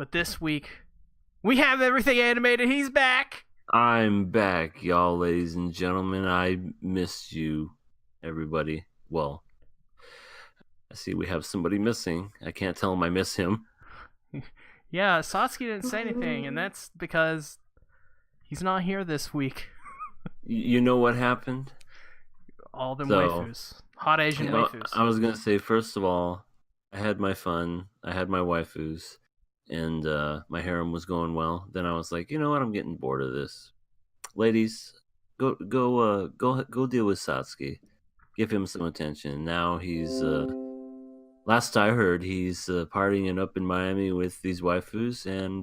But this week, we have everything animated. He's back. I'm back, y'all, ladies and gentlemen. I missed you, everybody. Well, I see we have somebody missing. I can't tell him I miss him. Yeah, Satsuki didn't say anything, and that's because he's not here this week. You know what happened? All them waifus. Hot Asian waifus. I was going to say, first of all, I had my fun. I had my waifus. And my harem was going well. Then I was like, you know what? I'm getting bored of this. Ladies, go deal with Satsuki. Give him some attention. Now he's last I heard, he's partying up in Miami with these waifus and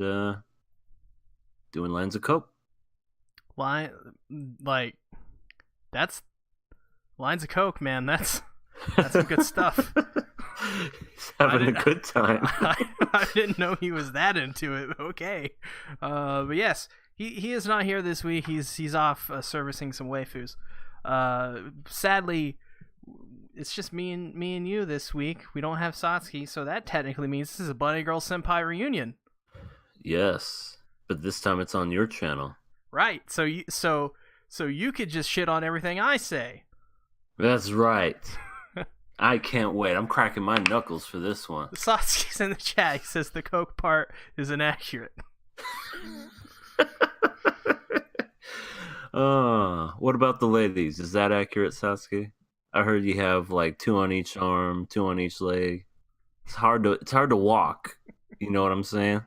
doing lines of coke. That's lines of coke, man. That's some good stuff. He's having a good time. I didn't know he was that into it. Okay, but yes, he is not here this week. He's off servicing some waifus. Sadly, it's just me and you this week. We don't have Satsuki, so that technically means this is a Bunny Girl Senpai reunion. Yes, but this time it's on your channel. Right. So you could just shit on everything I say. That's right. I can't wait. I'm cracking my knuckles for this one. Satsuki's in the chat. He says the coke part is inaccurate. What about the ladies? Is that accurate, Satsuki? I heard you have like 2 on each arm, 2 on each leg. It's hard to walk. You know what I'm saying?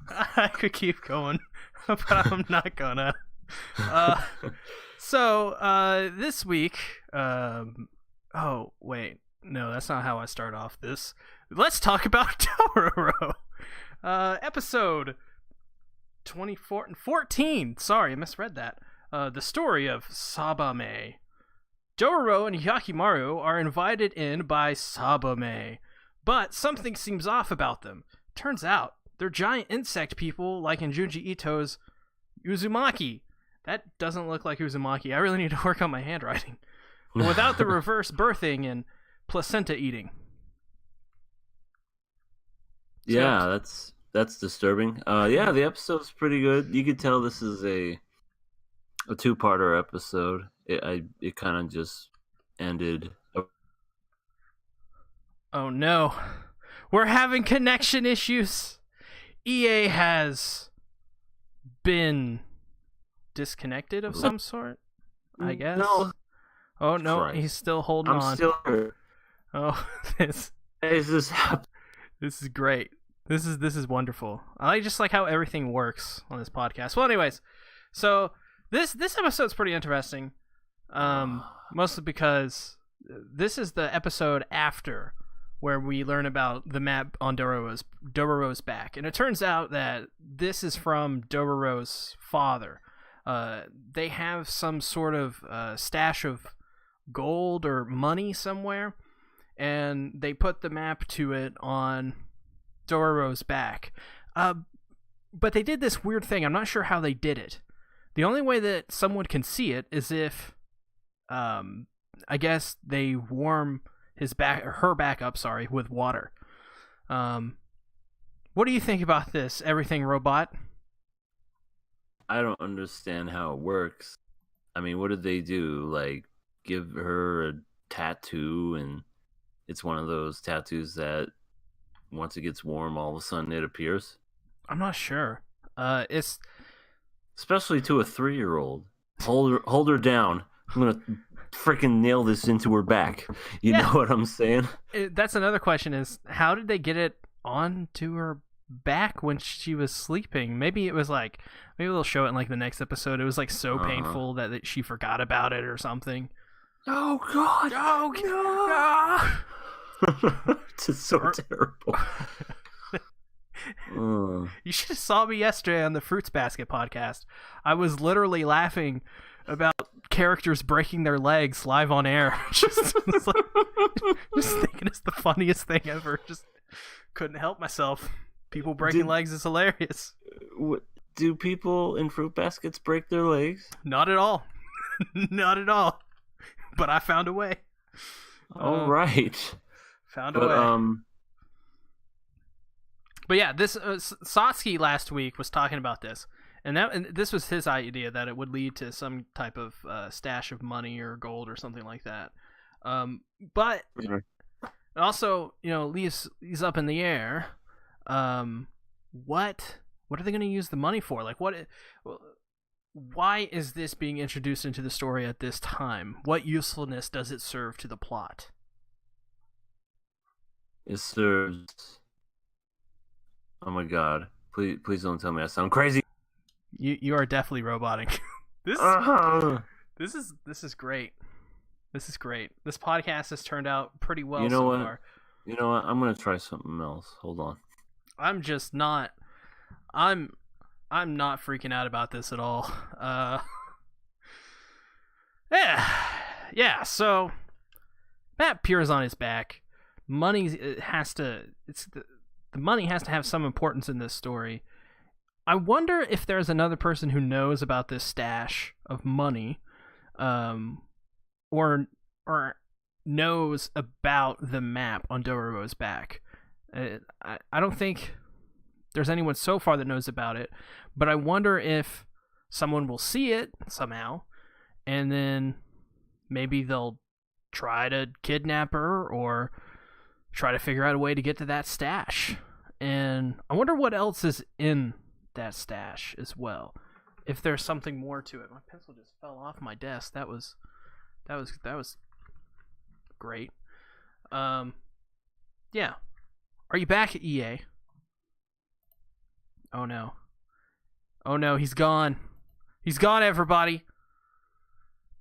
I could keep going, but I'm not gonna. So this week, oh wait, no, that's not how I start off this. Let's talk about Dororo. Episode 14. Sorry, I misread that. The story of Sabame. Dororo and Hyakimaru are invited in by Sabame, but something seems off about them. Turns out they're giant insect people, like in Junji Ito's Uzumaki. That doesn't look like Uzumaki. I really need to work on my handwriting. But without the reverse birthing and placenta eating. Yeah, that's disturbing. Yeah, the episode's pretty good. You could tell this is a 2-parter episode. It kind of just ended. Oh no. We're having connection issues. EA has been disconnected of some sort, I guess. No. Oh no, Christ. he's still holding on. I'm still here. Oh, this is great. This is wonderful. I just like how everything works on this podcast. Well, anyways, so this episode's pretty interesting. Mostly because this is the episode after where we learn about the map on Dororo's back, and it turns out that this is from Dororo's father. They have some sort of stash of gold or money somewhere, and they put the map to it on Dororo's back. But they did this weird thing. I'm not sure how they did it. The only way that someone can see it is if, I guess they warm her back up, with water. What do you think about this, Everything Robot? I don't understand how it works. I mean, what did they do? Like, give her a tattoo, and it's one of those tattoos that once it gets warm, all of a sudden it appears? I'm not sure. It's especially to a 3-year-old. Hold her down. I'm gonna freaking nail this into her back. You know what I'm saying? That's another question: is how did they get it onto her back when she was sleeping? Maybe it was like, maybe they'll show it in like the next episode. It was like so painful that she forgot about it or something. Oh God! Oh no! It's so terrible. You should have saw me yesterday on the Fruits Basket podcast. I was literally laughing about characters breaking their legs live on air. just thinking it's the funniest thing ever. Just couldn't help myself. People breaking legs is hilarious. Do people in fruit baskets break their legs? Not at all. Not at all. But I found a way. All right. Found a way. But yeah, this Satsuki last week was talking about this, and this was his idea that it would lead to some type of stash of money or gold or something like that. But it also, leaves up in the air. What are they going to use the money for? Like, why is this being introduced into the story at this time? What usefulness does it serve to the plot? It serves. Oh my god! Please don't tell me I sound crazy. You are definitely robotic. This is great. This is great. This podcast has turned out pretty well so far. You know what? I'm gonna try something else. Hold on. I'm just not. I'm not freaking out about this at all. Yeah. So Matt appears on his back. The money has to have some importance in this story. I wonder if there's another person who knows about this stash of money, or knows about the map on Dororo's back. I don't think there's anyone so far that knows about it, but I wonder if someone will see it somehow, and then maybe they'll try to kidnap her or try to figure out a way to get to that stash. And I wonder what else is in that stash as well. If there's something more to it. My pencil just fell off my desk. That was great. Yeah. Are you back at EA? Oh no. Oh no, he's gone. He's gone, everybody.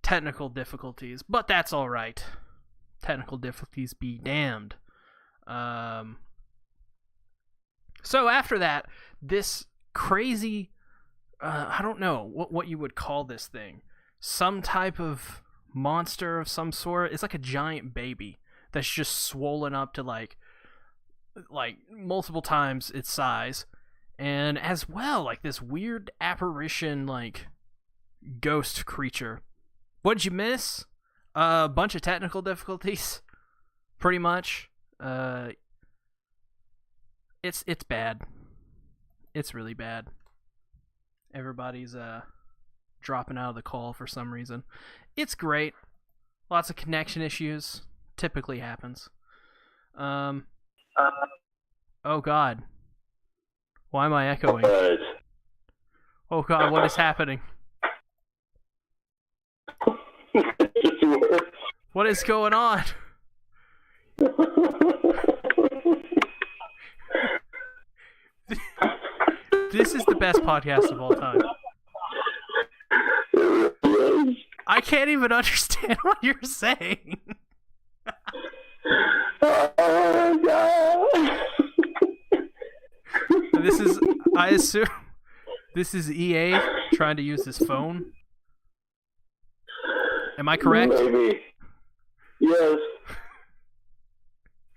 Technical difficulties, but that's all right. Technical difficulties be damned. So after that, this crazy, I don't know what you would call this thing. Some type of monster of some sort. It's like a giant baby that's just swollen up to like multiple times its size. And as well, like this weird apparition, like ghost creature. What'd you miss? A bunch of technical difficulties, pretty much. It's bad. It's really bad. Everybody's dropping out of the call for some reason. It's great. Lots of connection issues. Typically happens. Oh God. Why am I echoing? Oh God, what is happening? What is going on? This is the best podcast of all time. I can't even understand what you're saying. Oh God. I assume this is EA trying to use his phone. Am I correct? Maybe. Yes.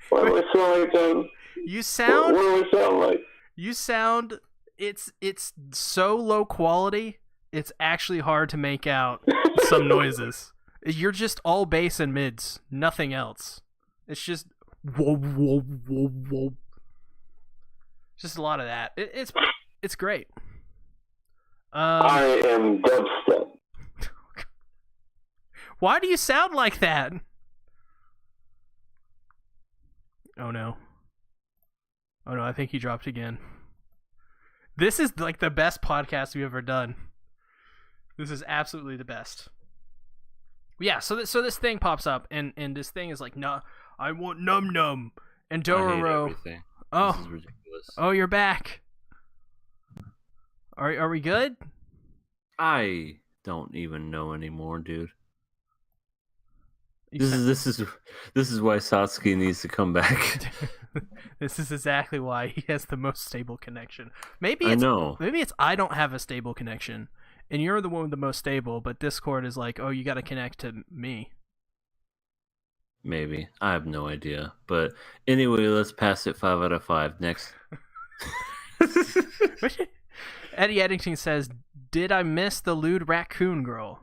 What do we sound like then? You sound. What do we sound like? You sound. It's so low quality. It's actually hard to make out some noises. You're just all bass and mids, nothing else. It's just whoa whoa whoa whoa. Just a lot of that. It's great. I am dubstep. Why do you sound like that? Oh no. Oh no, I think he dropped again. This is like the best podcast we've ever done. This is absolutely the best. Yeah, so this thing pops up, and this thing is like, no, I want num num. And Dororo. I hate everything. Oh, this is ridiculous. Oh, you're back. Are we good? I don't even know anymore, dude. This is why Satsuki needs to come back. This is exactly why he has the most stable connection. Maybe I know. Maybe it's I don't have a stable connection, and you're the one with the most stable. But Discord is like, oh, you got to connect to me. Maybe. I have no idea. But anyway, let's pass it 5 out of 5. Next. Eddie Eddington says, "Did I miss the lewd raccoon girl?"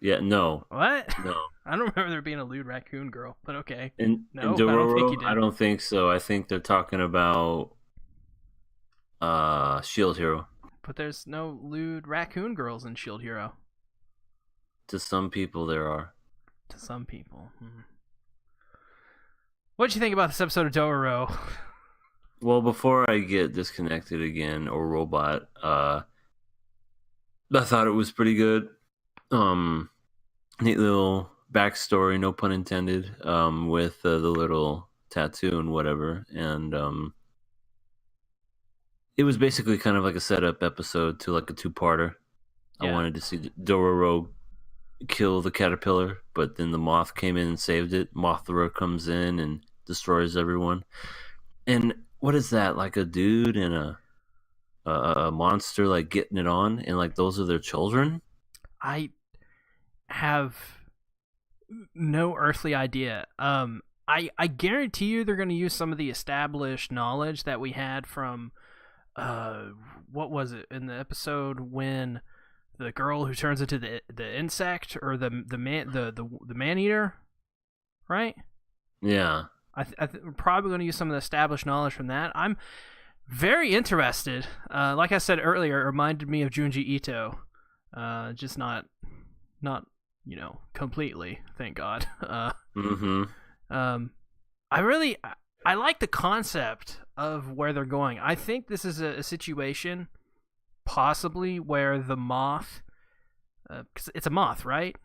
Yeah, no. What? No. I don't remember there being a lewd raccoon girl, but okay. In No, I don't think Dororo, you did. I don't think so. I think they're talking about Shield Hero. But there's no lewd raccoon girls in Shield Hero. To some people, there are. To some people. What'd you think about this episode of Dororo? Well, before I get disconnected again or robot, I thought it was pretty good. Neat little backstory, no pun intended, with the little tattoo and whatever, and it was basically kind of like a setup episode to like a two-parter. Yeah. I wanted to see Dororo kill the caterpillar, but then the moth came in and saved it. Mothra comes in and destroys everyone. And what is that? Like a dude and a monster like getting it on, and like those are their children? I have no earthly idea. I guarantee you they're going to use some of the established knowledge that we had from what was it in the episode when the girl who turns into the insect or the man eater, right? Yeah. We're probably going to use some of the established knowledge from that. I'm very interested. Like I said earlier, it reminded me of Junji Ito, just not completely. Thank God. I like the concept of where they're going. I think this is a situation, possibly where the moth, because it's a moth, right?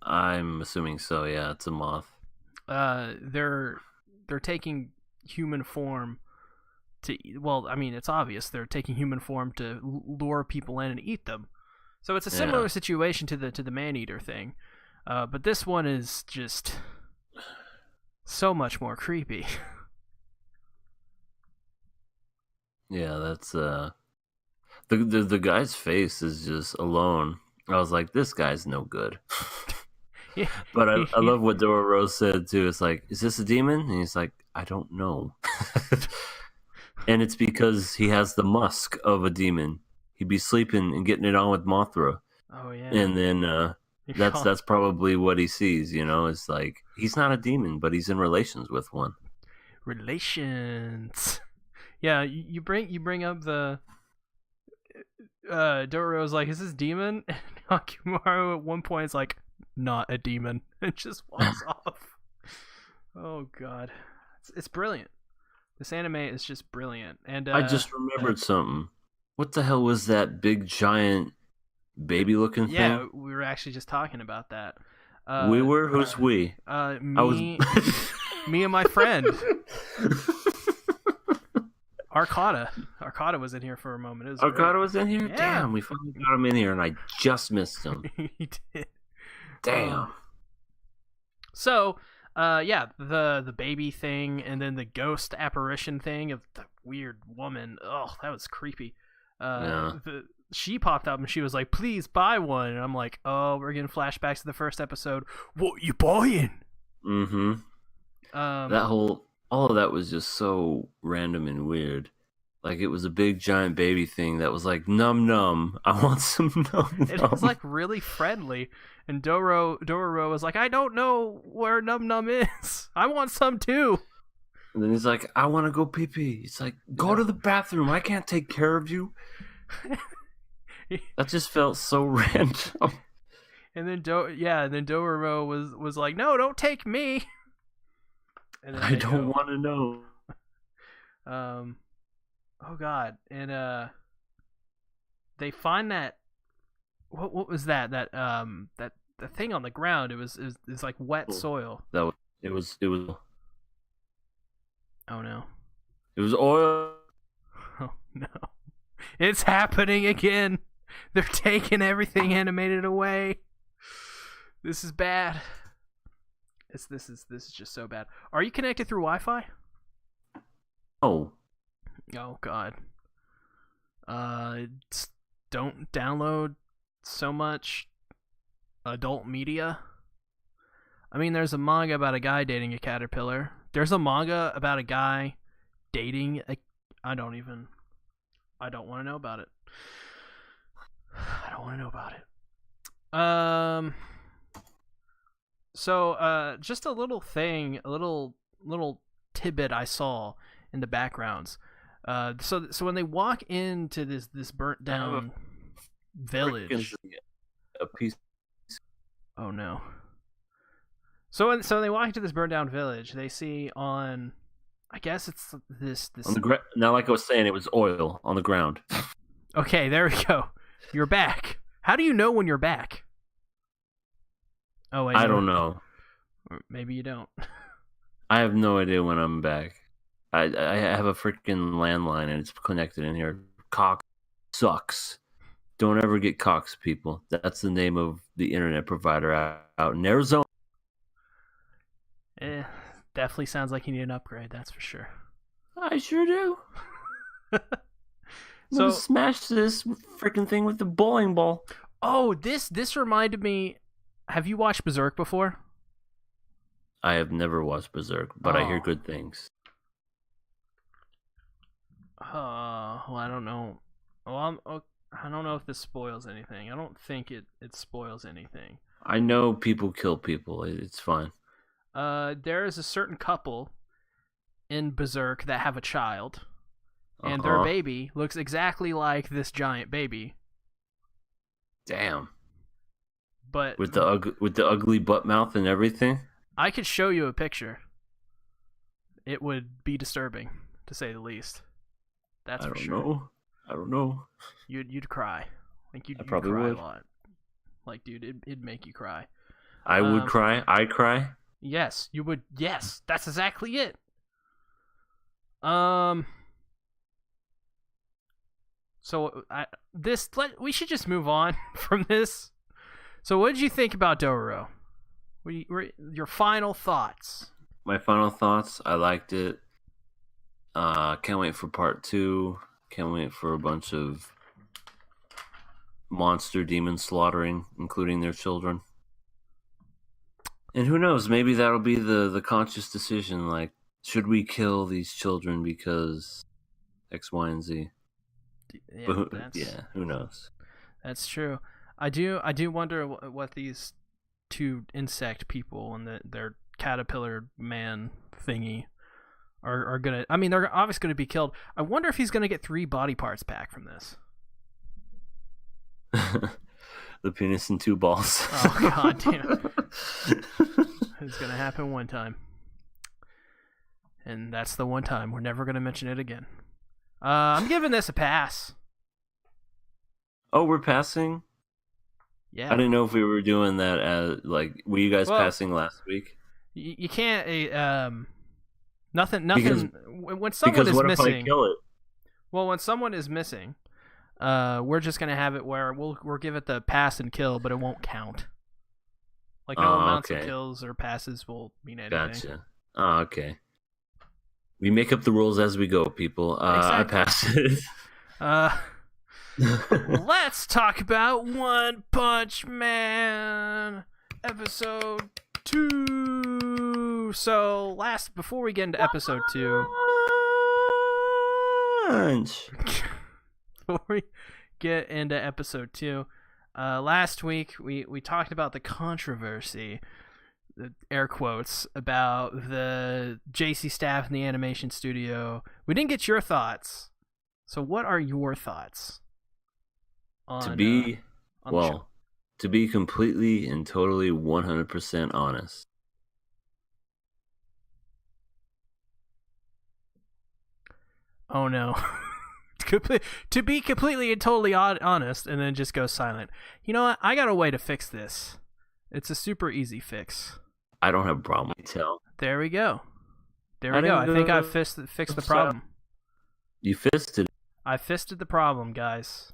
I'm assuming so. Yeah, it's a moth. They're taking human form to. Well, I mean, it's obvious they're taking human form to lure people in and eat them. So it's a similar situation to the man-eater thing, but this one is just so much more creepy. Yeah, that's the guy's face is just alone. I was like, this guy's no good. Yeah. But I love what Dororo said too. It's like, is this a demon? And he's like, I don't know. And it's because he has the musk of a demon. He'd be sleeping and getting it on with Mothra. Oh yeah. And then that's probably what he sees, it's like he's not a demon, but he's in relations with one. Relations. Yeah, you bring up the Dororo's like, is this demon? And Hakumaru at one point is like, not a demon, and just walks off. Oh god. It's brilliant. This anime is just brilliant. And I just remembered something. What the hell was that big giant baby looking thing? Yeah, we were actually just talking about that. We were? Who's we? Me and my friend. Arcada was in here for a moment. Arcada was in here? Yeah. Damn, we finally got him in here and I just missed him. He did. Damn. So, the baby thing and then the ghost apparition thing of the weird woman. Oh, that was creepy. She popped up and she was like, please buy one. And I'm like, oh, we're getting flashbacks to the first episode. What you buying? Mm-hmm. All of that was just so random and weird. Like, it was a big giant baby thing that was like, num num, I want some num num. It was like really friendly. And Dororo was like, I don't know where num num is. I want some too. And then he's like, I want to go pee pee. He's like, go to the bathroom. I can't take care of you. That just felt so random. And then Dororo was like, no, don't take me. And then I don't want to know. Oh god. And they find that what was that the thing on the ground. It was like wet soil. It was Oh no. It was oil. Oh no. It's happening again. They're taking everything animated away. This is bad. This is just so bad. Are you connected through Wi-Fi? Oh. Oh god. Don't download so much adult media. I mean, there's a manga about a guy dating a caterpillar. There's a manga about a guy dating a... I don't want to know about it. I don't want to know about it. So, just a little thing, a little tidbit I saw in the backgrounds. So when they walk into this burnt down village. A piece. Oh no. So when they walk into this burnt down village, they see on, I guess it's this. On the now, like I was saying, it was oil on the ground. Okay, there we go. You're back. How do you know when you're back? Oh wait, I don't know. Or maybe you don't. I have no idea when I'm back. I have a freaking landline and it's connected in here. Cox sucks. Don't ever get Cox, people. That's the name of the internet provider out in Arizona. Definitely sounds like you need an upgrade. That's for sure. I sure do. So smash this freaking thing with the bowling ball. Oh, this reminded me. Have you watched Berserk before? I have never watched Berserk, but I hear good things. Well, I don't know. Well, I don't know if this spoils anything. I don't think it spoils anything. I know people kill people. It's fine. There is a certain couple in Berserk that have a child, and their baby looks exactly like this giant baby. Damn. But with the ugly butt mouth and everything. I could show you a picture. It would be disturbing, to say the least. That's for sure. I don't know. You'd cry. Like you'd probably cry would. a lot. Like, dude, it'd make you cry. I would cry. I cry. Yes, you would. Yes, that's exactly it. So we should just move on from this. So, what did you think about Dororo? Your final thoughts? My final thoughts. I liked it. Can't wait for part 2. Can't wait for a bunch of monster demon slaughtering, including their children. And who knows? Maybe that'll be the conscious decision. Like, should we kill these children because X, Y, and Z? Yeah, who knows? That's true. I do wonder what these two insect people and their caterpillar man thingy are gonna. I mean, they're obviously gonna be killed. I wonder if he's gonna get 3 body parts back from this. The penis and 2 balls. Oh god damn! It's gonna happen one time, and that's the one time. We're never gonna mention it again. I'm giving this a pass. Oh, we're passing? Yeah. I didn't know if we were doing that as, like, were you guys passing last week? You can't, nothing, because when someone is what missing. If I kill it? Well, when someone is missing, we're just going to have it where we'll give it the pass and kill, but it won't count. Like, no amounts of kills or passes will mean anything. Gotcha. Oh, okay. We make up the rules as we go, people. Exactly. I pass it. Let's talk about One Punch Man episode 2. So before we get into episode 2, before we get into episode 2, last week we talked about the controversy, the air quotes, about the JC staff in the animation studio. We didn't get your thoughts. So what are your thoughts? To be completely and totally 100% honest. Oh no. To be completely and totally honest, and then just go silent. You know what? I got a way to fix this. It's a super easy fix. I don't have a problem. There we go. I think I fixed the problem. You fisted. I fisted the problem, guys.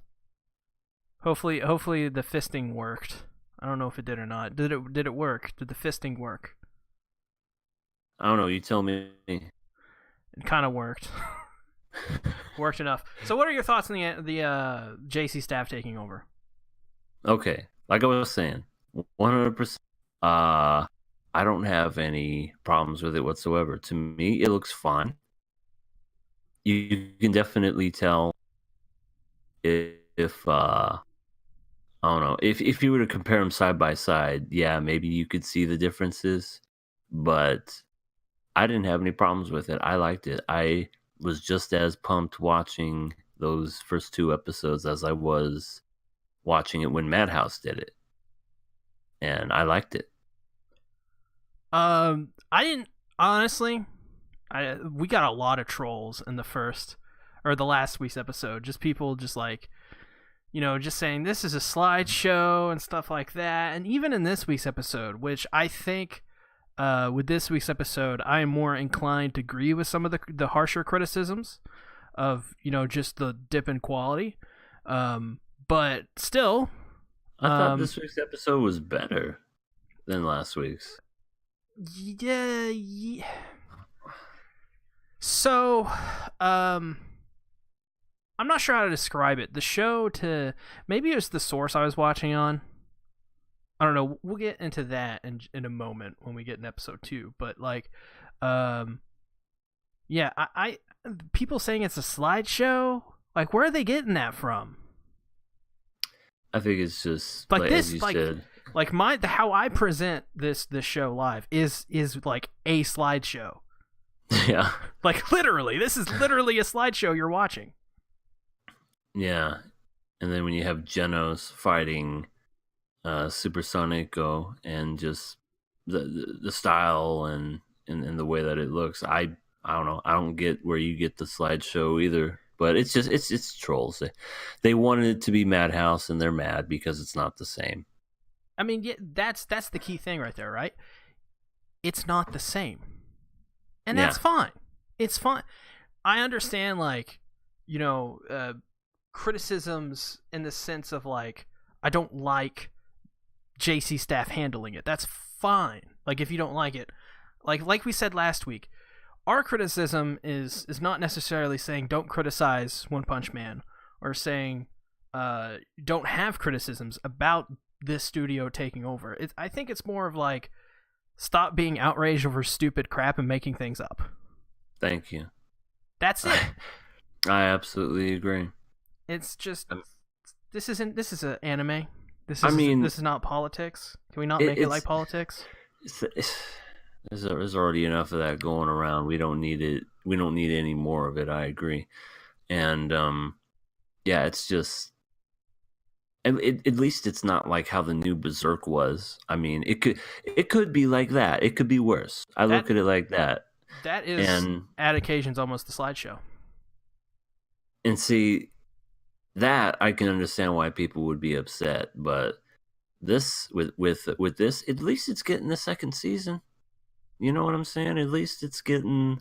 Hopefully the fisting worked. I don't know if it did or not. Did it work? Did the fisting work? I don't know. You tell me. It kind of worked. Worked enough. So, what are your thoughts on the JC staff taking over? Okay, like I was saying, 100%. I don't have any problems with it whatsoever. To me, it looks fine. You can definitely tell if I don't know. If you were to compare them side by side, yeah, maybe you could see the differences, but I didn't have any problems with it. I liked it. I was just as pumped watching those first two episodes as I was watching it when Madhouse did it, and I liked it. I didn't honestly. We got a lot of trolls in the last week's episode. Just people just like, just saying this is a slideshow and stuff like that. And even in this week's episode, which I think, with this week's episode, I am more inclined to agree with some of the harsher criticisms of, just the dip in quality. But still, I thought this week's episode was better than last week's. Yeah. So, I'm not sure how to describe it. The show maybe it was the source I was watching on. I don't know. We'll get into that in a moment when we get in episode 2. But like, yeah, I people saying it's a slideshow. Like, where are they getting that from? I think it's just like this, as you like, said. like how I present this show live is like a slideshow. Yeah. Like, literally, this is literally a slideshow you're watching. Yeah. And then when you have Genos fighting Supersonico and just the style and the way that it looks, I don't know. I don't get where you get the slideshow either. But it's just it's trolls. They wanted it to be Madhouse, and they're mad because it's not the same. I mean, yeah, that's the key thing right there, right? It's not the same. And that's fine. It's fine. I understand, like, criticisms in the sense of, like, I don't like JC staff handling it. That's fine. Like, if you don't like it. Like we said last week, our criticism is not necessarily saying don't criticize One Punch Man or saying don't have criticisms about this studio taking over. I think it's more of like, stop being outraged over stupid crap and making things up. Thank you. That's it. I absolutely agree. It's just this is an anime. This is not politics. Can we not make it like politics? There's already enough of that going around. We don't need it. We don't need any more of it. I agree. And yeah, it's just. At least it's not like how the new Berserk was. I mean, it could be like that. It could be worse. I look at it like that. That is, and at occasions, almost the slideshow. And see, that I can understand why people would be upset. But this, with this, at least it's getting the second season. You know what I'm saying? At least it's getting.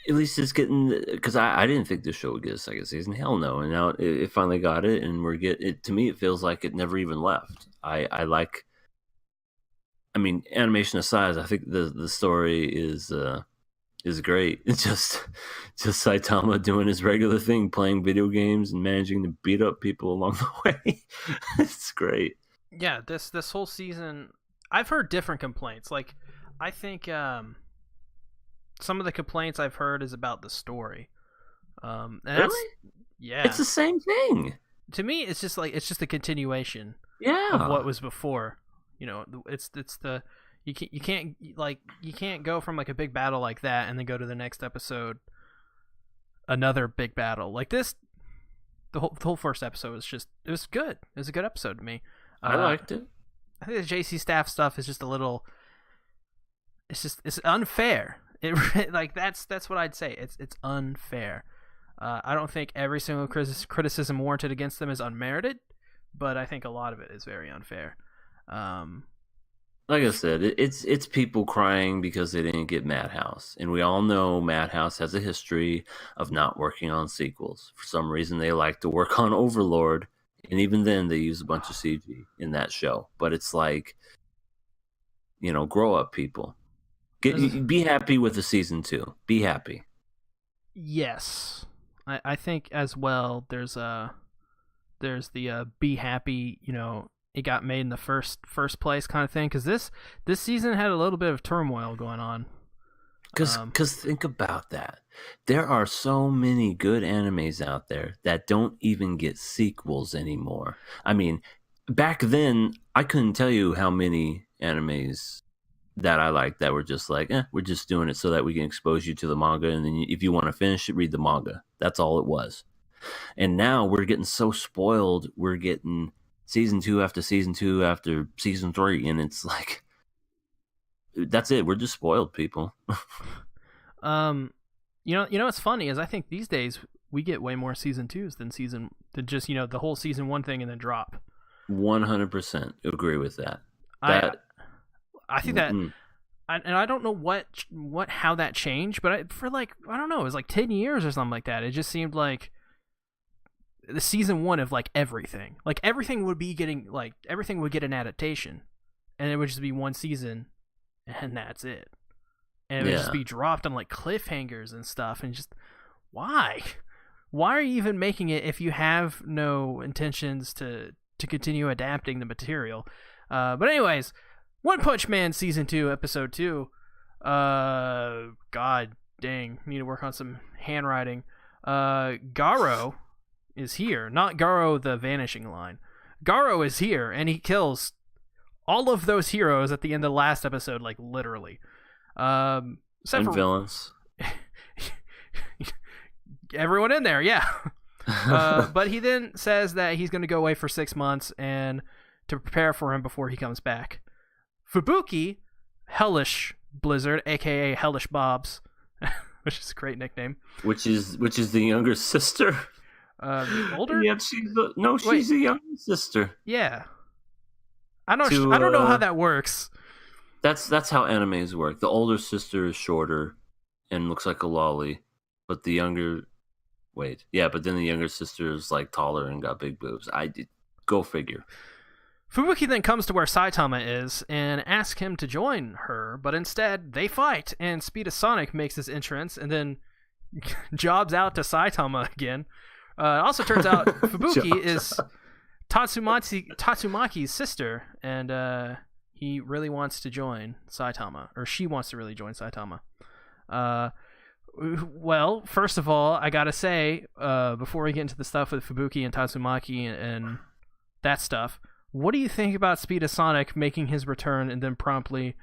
Because I didn't think this show would get a second season. Hell no. And now it finally got it, and we're getting it. To me, it feels like it never even left. I like. I mean, animation aside, I think the story is great. It's just Saitama doing his regular thing, playing video games and managing to beat up people along the way. It's great. Yeah, this whole season, I've heard different complaints. Like, I think some of the complaints I've heard is about the story. Really? Yeah. It's the same thing. To me, it's just a continuation. Yeah. Of what was before. It's the you can't go from like a big battle like that and then go to the next episode another big battle like this. The whole first episode was it was good. It was a good episode to me. I liked it. I think the JC staff stuff is just a little. It's unfair. That's what I'd say. It's unfair. I don't think every single criticism warranted against them is unmerited, but I think a lot of it is very unfair. Like I said, it's people crying because they didn't get Madhouse, and we all know Madhouse has a history of not working on sequels. For some reason, they like to work on Overlord, and even then, they use a bunch of CG in that show. But it's like, grow up, people. Be happy with the season 2. Be happy. Yes, I think as well. There's the be happy. It got made in the first place kind of thing, because this season had a little bit of turmoil going on. Because think about that. There are so many good animes out there that don't even get sequels anymore. I mean, back then, I couldn't tell you how many animes that I liked that were just like, we're just doing it so that we can expose you to the manga. And then if you want to finish it, read the manga. That's all it was. And now we're getting so spoiled. We're getting season 2 after season 2 after season 3. And it's like, that's it. We're just spoiled people. What's funny is I think these days we get way more season 2s than just the whole season 1 thing and then drop. 100% agree with that. I think that, and I don't know how that changed, but I don't know, it was like 10 years or something like that. It just seemed like the season 1 of like everything would get an adaptation, and it would just be one season, and that's it. And it would just be dropped on like cliffhangers and stuff, and just why are you even making it if you have no intentions to continue adapting the material? But anyways, One Punch Man season 2 episode 2. God dang, need to work on some handwriting. Garo is here, not Garo the Vanishing Line. Garo is here, and he kills all of those heroes at the end of the last episode, like literally. And villains. Everyone in there, yeah. But he then says that he's going to go away for 6 months and to prepare for him before he comes back. Fubuki, Hellish Blizzard, aka Hellish Bobs, which is a great nickname. Which is the younger sister. Older? Yeah, she's the younger sister. Yeah. I don't know how that works. That's how animes work. The older sister is shorter and looks like a lolly, but the younger but then the younger sister is like taller and got big boobs. Go figure. Fubuki then comes to where Saitama is and asks him to join her, but instead they fight, and Speed Sonic makes his entrance and then jobs out to Saitama again. It also turns out Fubuki is Tatsumaki's sister, and he really wants to join Saitama, or she wants to really join Saitama. Well, first of all, I gotta say, before we get into the stuff with Fubuki and Tatsumaki and that stuff, what do you think about Speed of Sonic making his return and then promptly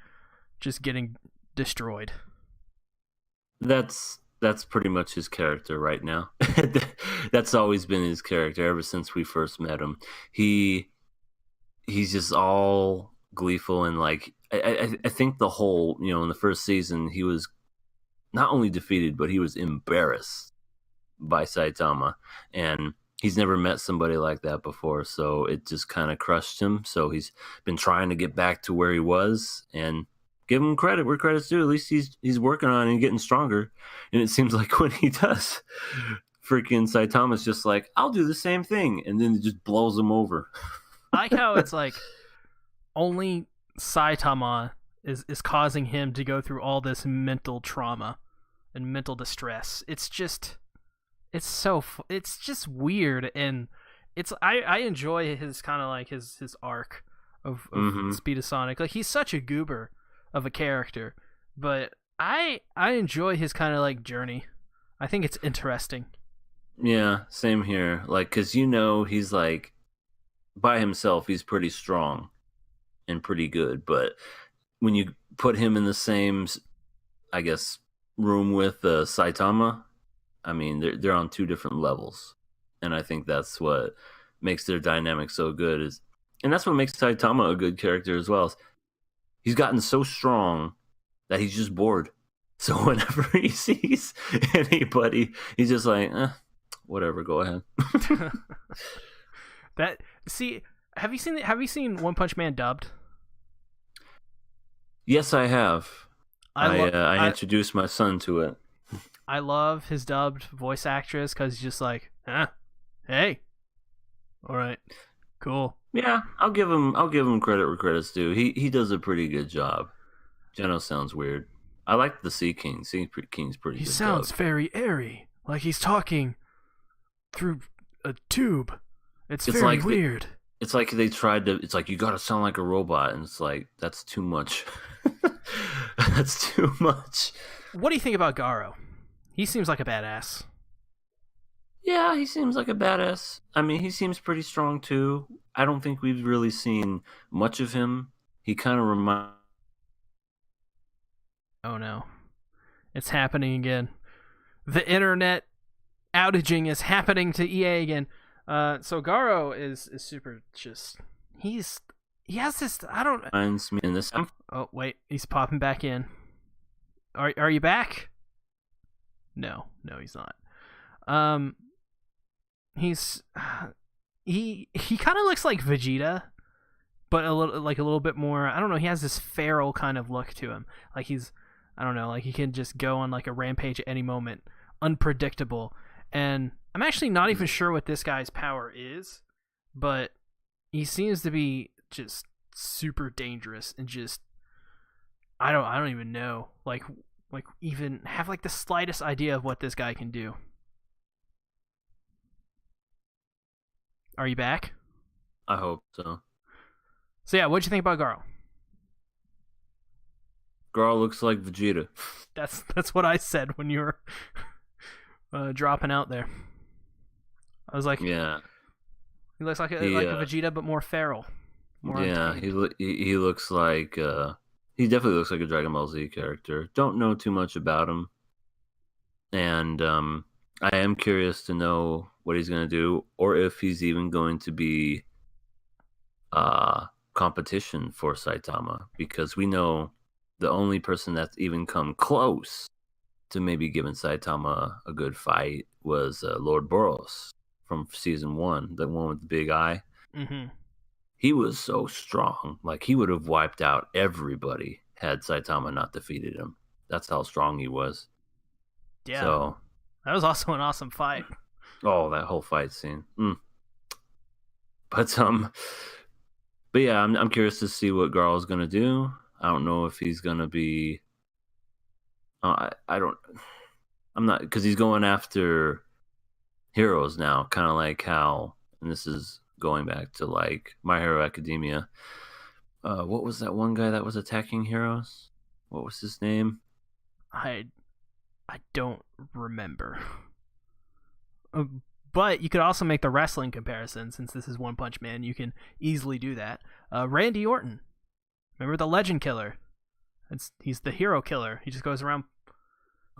just getting destroyed? That's pretty much his character right now. That's always been his character ever since we first met him. He's just all gleeful, and like I think the whole, in the first season he was not only defeated, but he was embarrassed by Saitama, and he's never met somebody like that before, so it just kind of crushed him. So he's been trying to get back to where he was, and give him credit where credit's due. At least he's working on it and getting stronger. And it seems like when he does, freaking Saitama's just like, I'll do the same thing, and then it just blows him over. I like how it's like only Saitama is causing him to go through all this mental trauma and mental distress. It's just weird, and I enjoy his kind of like his arc of Speed of Sonic. Like, he's such a goober of a character, but I enjoy his kind of like journey. I think it's interesting. Yeah, same here. Like, cause he's like by himself, he's pretty strong and pretty good, but when you put him in the same, I guess, room with Saitama, I mean, they're on two different levels, and I think that's what makes their dynamic so good. And that's what makes Saitama a good character as well. He's gotten so strong that he's just bored. So whenever he sees anybody, he's just like, whatever, go ahead. Have you seen One Punch Man dubbed? Yes, I have. I introduced my son to it. I love his dubbed voice actress because he's just like, hey, all right, cool. Yeah, I'll give him credit where credit's due. He does a pretty good job. Geno sounds weird. I like the Sea King. Sea King's pretty good. He sounds very airy, like he's talking through a tube. It's very like weird. It's like they tried to. It's like, you gotta sound like a robot, and it's like, that's too much. That's too much. what do you think about Garo? He seems like a badass. Yeah, he seems like a badass. I mean, he seems pretty strong too. I don't think we've really seen much of him. He kind of reminds. Oh no. It's happening again. The internet outaging is happening to EA again. So Garo is super just... He has this... I don't... Reminds me in this. Oh, wait. He's popping back in. Are you back? No, he's not. He's... He kind of looks like Vegeta, but a little bit more... I don't know. He has this feral kind of look to him. Like he's... I don't know. Like he can just go on like a rampage at any moment. Unpredictable. And I'm actually not even sure what this guy's power is, but he seems to be just super dangerous and just... I don't even know. Like even have like the slightest idea of what this guy can do. Are you back? I hope so. So yeah, what'd you think about Garo? Garo looks like Vegeta. That's what I said when you were dropping out there. I was like, yeah, he looks like a Vegeta, but more feral. He looks like he definitely looks like a Dragon Ball Z character. Don't know too much about him, and I am curious to know what he's going to do, or if he's even going to be competition for Saitama, because we know the only person that's even come close to maybe giving Saitama a good fight was Lord Boros from season 1, the one with the big eye. Mm-hmm. He was so strong. Like, he would have wiped out everybody had Saitama not defeated him. That's how strong he was. Yeah. So, that was also an awesome fight. Oh, that whole fight scene. But yeah, I'm curious to see what Garo's going to do. I don't know if he's going to be... I'm not... Because he's going after heroes now, kind of like how... And this is going back to, like, My Hero Academia. What was that one guy that was attacking heroes? What was his name? I don't remember. But you could also make the wrestling comparison, since this is One Punch Man. You can easily do that. Randy Orton. Remember the Legend Killer? He's the hero killer. He just goes around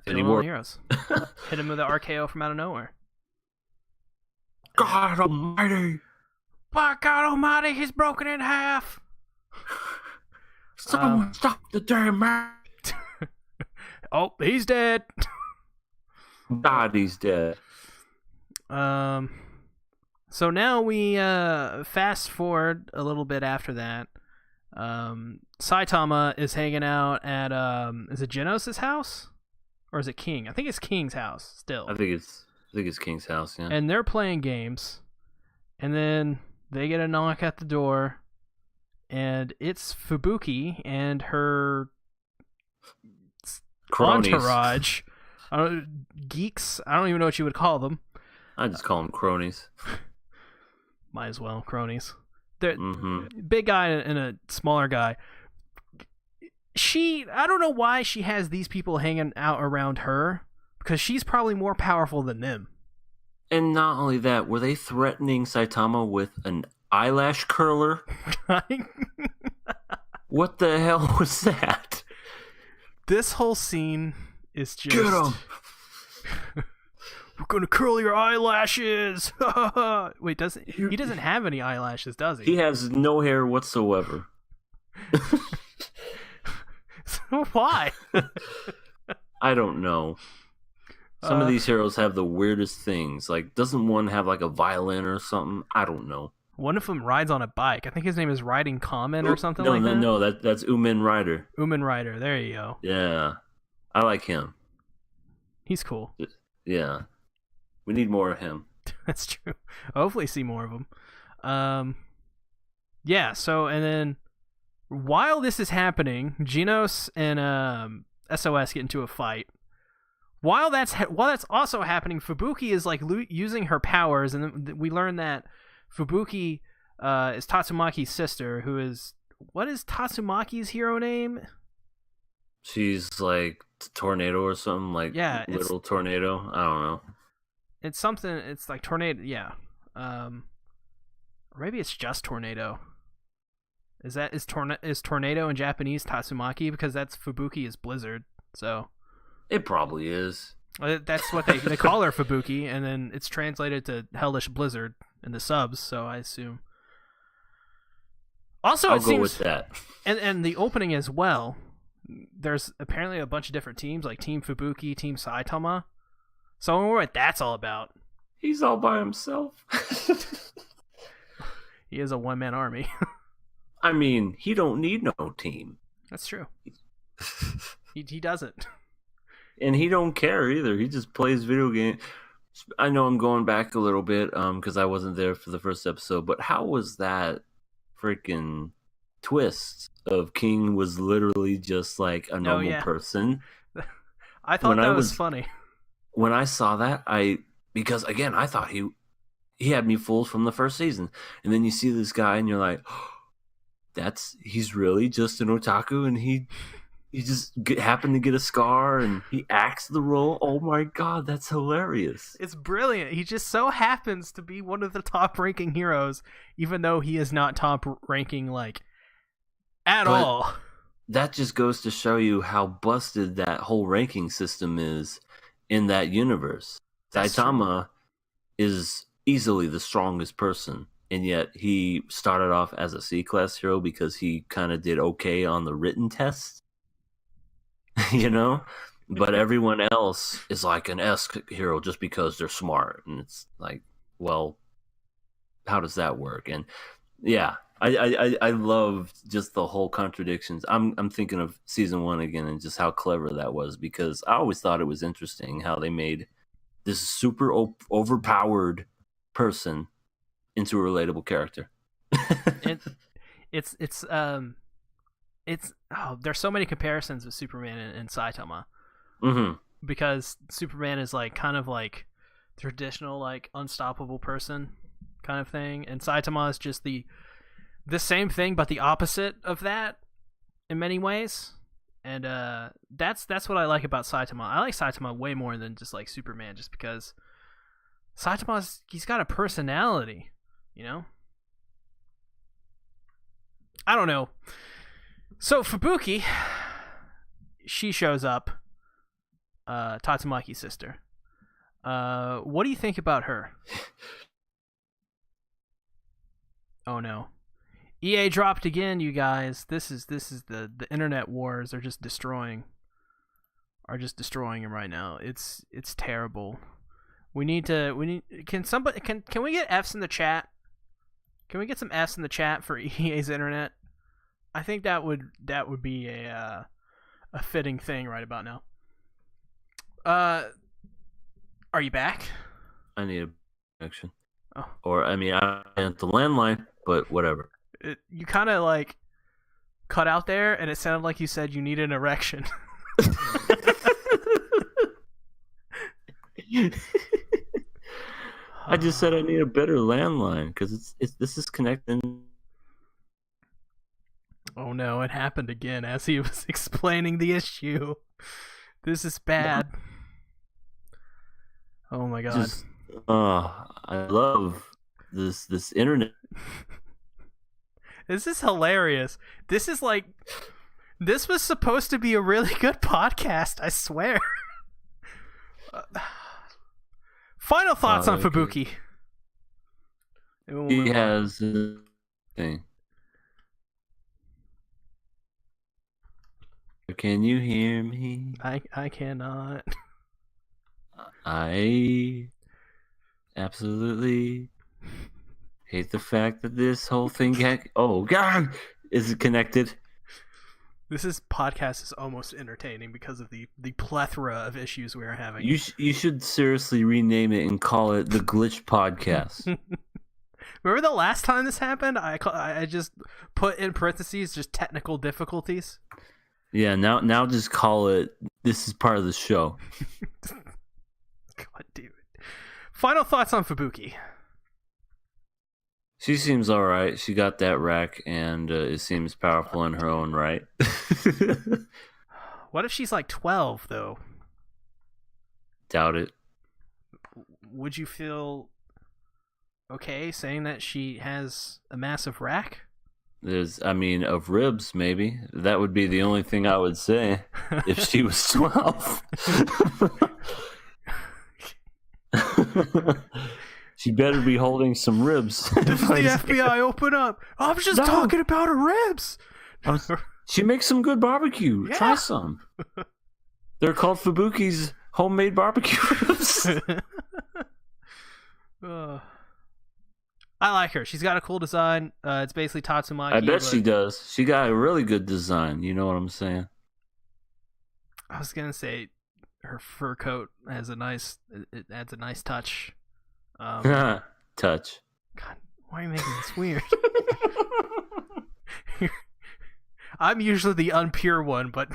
killing all the heroes. Hit him with an RKO from out of nowhere. God almighty! By God almighty, he's broken in half! Someone stop the damn man! Oh, he's dead! God, he's dead. So now we fast forward a little bit after that. Saitama is hanging out at is it Genos' house? Or is it King? I think it's King's house still. I think it's King's house, yeah. And they're playing games. And then they get a knock at the door, and it's Fubuki and her Cronies. Entourage. Geeks. I don't even know what you would call them. I just call them cronies. Might as well, cronies. They're big guy and a smaller guy. I don't know why she has these people hanging out around her, because she's probably more powerful than them. And not only that, were they threatening Saitama with an eyelash curler? What the hell was that? This whole scene is just... Get him! We're gonna curl your eyelashes! Wait, he doesn't have any eyelashes, does he? He has no hair whatsoever. So why? I don't know. Some of these heroes have the weirdest things. Like, doesn't one have like a violin or something? I don't know. One of them rides on a bike. I think his name is Riding Common or something like that. No, that's Umen Rider. Umen Rider, there you go. Yeah, I like him. He's cool. Yeah, we need more of him. That's true. Hopefully see more of him. Yeah, so, and then while this is happening, Genos and SOS get into a fight. While that's also happening, Fubuki is like using her powers, and we learn that Fubuki is Tatsumaki's sister, who is... What is Tatsumaki's hero name? She's like tornado or something, like Yeah, little tornado. I don't know. It's something. It's like tornado. Yeah. Or maybe it's just tornado. Is tornado in Japanese Tatsumaki, because that's Fubuki is blizzard. So It probably is. that's what they call her, Fubuki, and then it's translated to hellish blizzard in the subs. So I assume. Also, I'll go with that. And the opening as well. There's apparently a bunch of different teams, like Team Fubuki, Team Saitama. So I wonder what that's all about. He's all by himself. He is a one-man army. I mean, he don't need no team. That's true. He doesn't. And he don't care either. He just plays video games. I know I'm going back a little bit because I wasn't there for the first episode, but how was that freaking twist of King was literally just like a normal person? I thought that was funny. When I saw that, because again, I thought he had me fooled from the first season. And then you see this guy and you're like, oh, he's really just an otaku, and he just happened to get a scar and he acts the role. Oh my god, that's hilarious. It's brilliant. He just so happens to be one of the top ranking heroes, even though he is not top ranking like at all. That just goes to show you how busted that whole ranking system is in that universe. Saitama is easily the strongest person, and yet he started off as a C-class hero because he kind of did okay on the written test. You know? But everyone else is like an S hero just because they're smart. And it's like, well, how does that work? And yeah, I loved just the whole contradictions. I'm thinking of season 1 again and just how clever that was, because I always thought it was interesting how they made this super overpowered person into a relatable character. There's so many comparisons with Superman and Saitama. Mm-hmm. Because Superman is like kind of like traditional like unstoppable person kind of thing, and Saitama is just the same thing but the opposite of that in many ways. And that's what I like about Saitama. I like Saitama way more than just like Superman, just because he's got a personality, you know? I don't know. So Fubuki, she shows up, Tatsumaki's sister. What do you think about her? Oh no. EA dropped again, you guys. This is the internet wars are just destroying him right now. It's terrible. Can we get F's in the chat? Can we get some F's in the chat for EA's internet? I think that would be a fitting thing right about now. Are you back? I need a connection. Oh. Or I mean, I at the landline, but whatever. You kind of like cut out there, and it sounded like you said you need an erection. I just said I need a better landline because this is connecting. Oh no, it happened again as he was explaining the issue. This is bad. Oh my god. I love this internet. This is hilarious. This was supposed to be a really good podcast, I swear. Final thoughts on Fubuki. He has a thing. Can you hear me? I cannot. I absolutely hate the fact that this whole thing oh god, is it connected? This podcast is almost entertaining because of the plethora of issues we are having. You should seriously rename it and call it the Glitch Podcast. Remember the last time this happened? I just put in parentheses just technical difficulties. Yeah, now just call it. This is part of the show. God damn it. Final thoughts on Fubuki. She seems alright. She got that rack, and it seems powerful in her own right. What if she's like 12 though? Doubt it. Would you feel okay saying that she has a massive rack? Of ribs, maybe. That would be the only thing I would say if she was 12. She better be holding some ribs. Does the FBI open up? I was just talking about her ribs. She makes some good barbecue. Yeah. Try some. They're called Fubuki's homemade barbecue ribs. I like her. She's got a cool design. It's basically Tatsumaki. I bet she does. She got a really good design. You know what I'm saying? I was gonna say her fur coat has it adds a nice touch. Touch. God, why are you making this weird? I'm usually the unpure one, but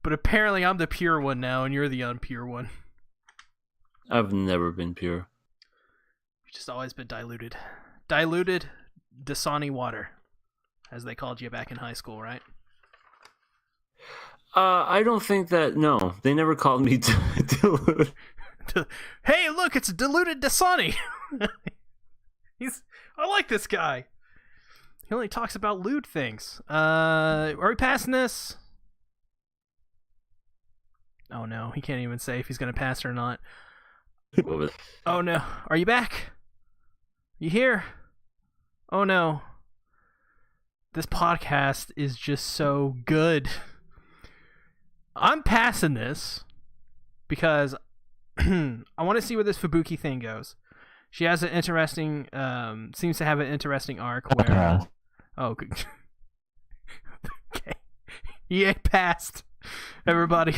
apparently I'm the pure one now, and you're the unpure one. I've never been pure. You've just always been diluted. Diluted Dasani water, as they called you back in high school, right? I don't think that. No, they never called me diluted. Hey, look, it's diluted Dasani. I like this guy. He only talks about lewd things. Are we passing this? Oh no, he can't even say if he's gonna pass or not. Oh no, are you back? You here? Oh no. This podcast is just so good. I'm passing this because I want to see where this Fubuki thing goes. She has an interesting, seems to have an interesting arc where. Oh, good. Okay. EA passed. Everybody.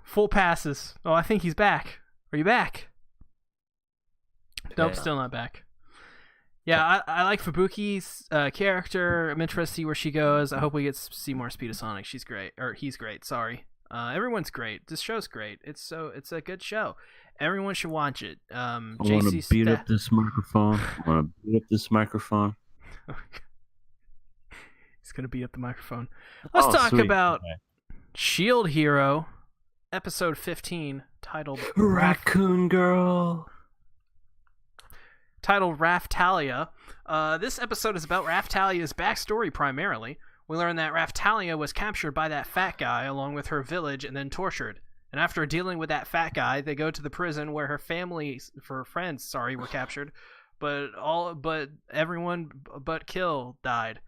Full passes. Oh, I think he's back. Are you back? Nope, still not back. Yeah, I like Fubuki's character. I'm interested to see where she goes. I hope we get to see more Speed of Sonic. She's great. Or he's great, sorry. Everyone's great. This show's great. It's a good show. Everyone should watch it. I want to beat up this microphone. He's gonna beat up the microphone. Let's talk about Shield Hero, episode 15, titled Raccoon Girl. Titled Raftalia. This episode is about Raftalia's backstory primarily. We learn that Raftalia was captured by that fat guy along with her village and then tortured. And after dealing with that fat guy, they go to the prison where her friends were captured, but everyone but Kill died.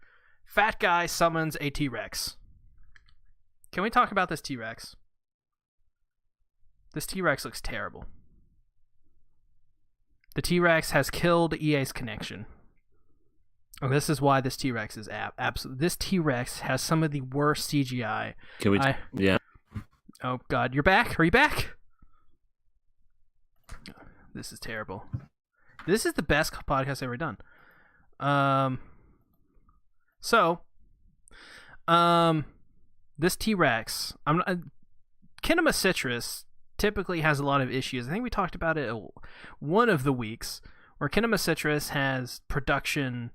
Fat guy summons a T-Rex. Can we talk about this T-Rex? This T-Rex looks terrible. The T-Rex has killed EA's connection. And this is why this T-Rex is absolute. This T-Rex has some of the worst CGI. Can we? Yeah. Oh God, you're back? Are you back? This is terrible. This is the best podcast I've ever done. This T-Rex, Kinema Citrus typically has a lot of issues. I think we talked about it one of the weeks where Kinema Citrus has production.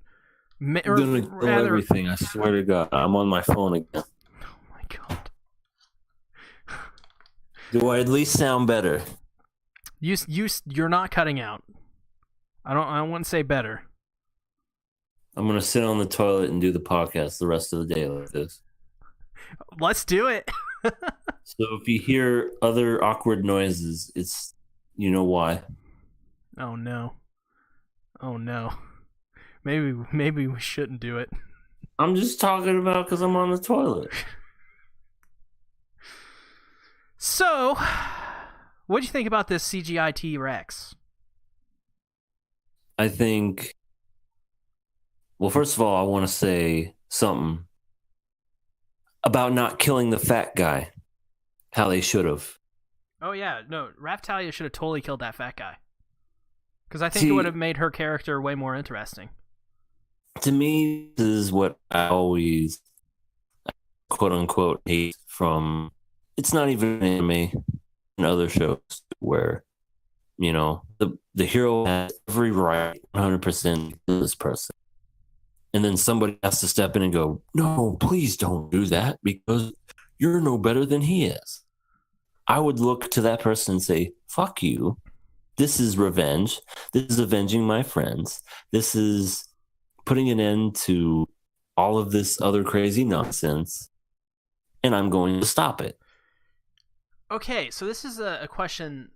I'm gonna kill everything. I swear to God, I'm on my phone again. Oh my God. Do I at least sound better? You're not cutting out. I wouldn't say better. I'm gonna sit on the toilet and do the podcast the rest of the day like this. Let's do it. So if you hear other awkward noises, it's you know why. Oh no. Maybe we shouldn't do it. I'm just talking about because I'm on the toilet. So, what do you think about this CGI T-Rex? I think, well, first of all, I want to say something about not killing the fat guy. How they should have. Oh yeah, no, Raftalia should have totally killed that fat guy. Because I think it would have made her character way more interesting. To me, this is what I always, quote unquote, hate from. It's not even anime and other shows where, you know, the hero has every right 100% to kill this person. And then somebody has to step in and go, no, please don't do that because you're no better than he is. I would look to that person and say, fuck you. This is revenge. This is avenging my friends. This is putting an end to all of this other crazy nonsense. And I'm going to stop it. Okay, so this is a question.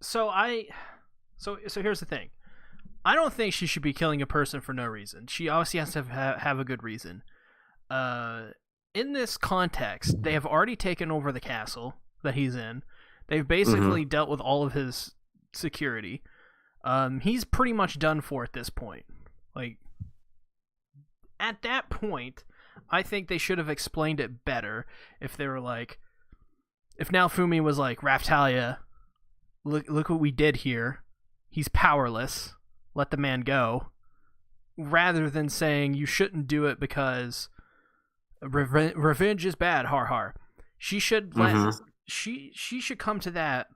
So here's the thing. I don't think she should be killing a person for no reason. She obviously has to have a good reason. In this context, they have already taken over the castle that he's in. They've basically dealt with all of his security. He's pretty much done for at this point. Like, at that point, I think they should have explained it better if they were like, if Naofumi was like, Raftalia, look what we did here. He's powerless. Let the man go. Rather than saying you shouldn't do it because revenge is bad. Har har. She should she should come to that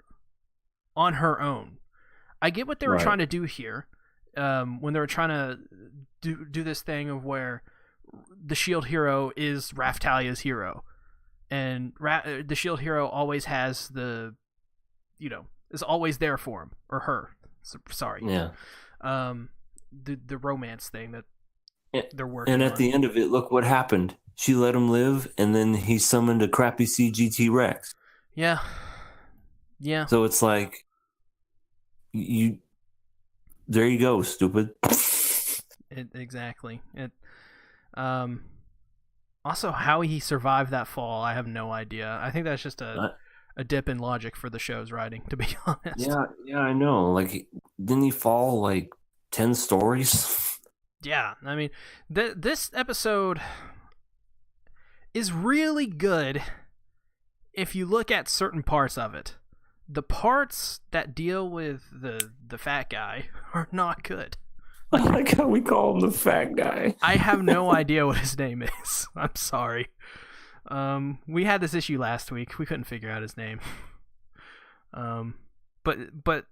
on her own. I get what they were trying to do here, when they were trying to do this thing of where the shield hero is Raftalia's hero, and the shield hero always has is always there for him or her. Sorry. Yeah. The romance thing that they're working on. And at the end of it, look what happened. She let him live, and then he summoned a crappy Cgi T-Rex. Yeah. Yeah. So it's like, there you go, stupid. Exactly. Also, how he survived that fall, I have no idea. I think that's just a dip in logic for the show's writing, to be honest. Yeah, I know. Like, didn't he fall like 10 stories? Yeah, I mean, this episode is really good if you look at certain parts of it. The parts that deal with the fat guy are not good. I like how we call him the fat guy. I have no idea what his name is. I'm sorry. We had this issue last week. We couldn't figure out his name. But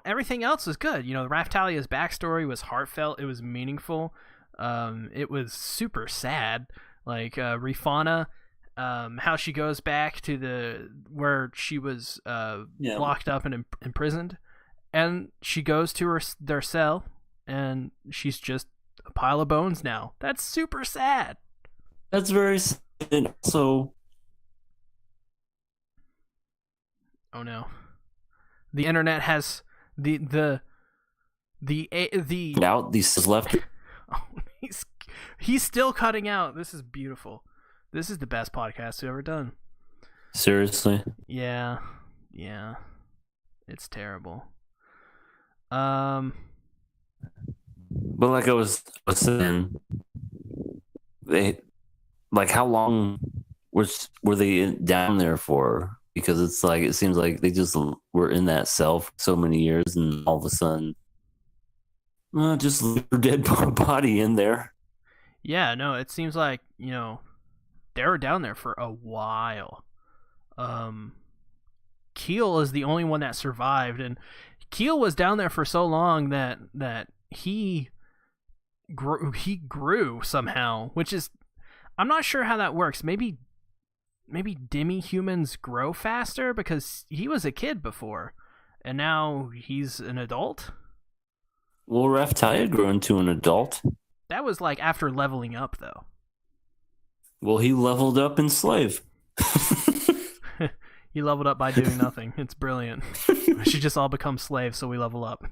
everything else was good. Raftalia's backstory was heartfelt. It was meaningful. It was super sad. Like Rifana, how she goes back to where she was locked up and imprisoned, and she goes to their cell, and she's just a pile of bones now. That's super sad. That's very sad. And also, oh no, the internet has the out these left. Oh, he's still cutting out. This is beautiful. This is the best podcast we've ever done. Seriously? Yeah. It's terrible. But like I was saying, how long were they down there for? Because it seems like they just were in that cell for so many years, and all of a sudden, just leave her dead body in there. Yeah, no, it seems like, they were down there for a while. Keel is the only one that survived, and Keel was down there for so long that he grew somehow, which is, I'm not sure how that works. Maybe demi-humans grow faster because he was a kid before, and now he's an adult? Well, Raftalia grew into an adult. That was like after leveling up, though. Well, he leveled up in Slave. He leveled up by doing nothing. It's brilliant. We should just all become slaves so we level up.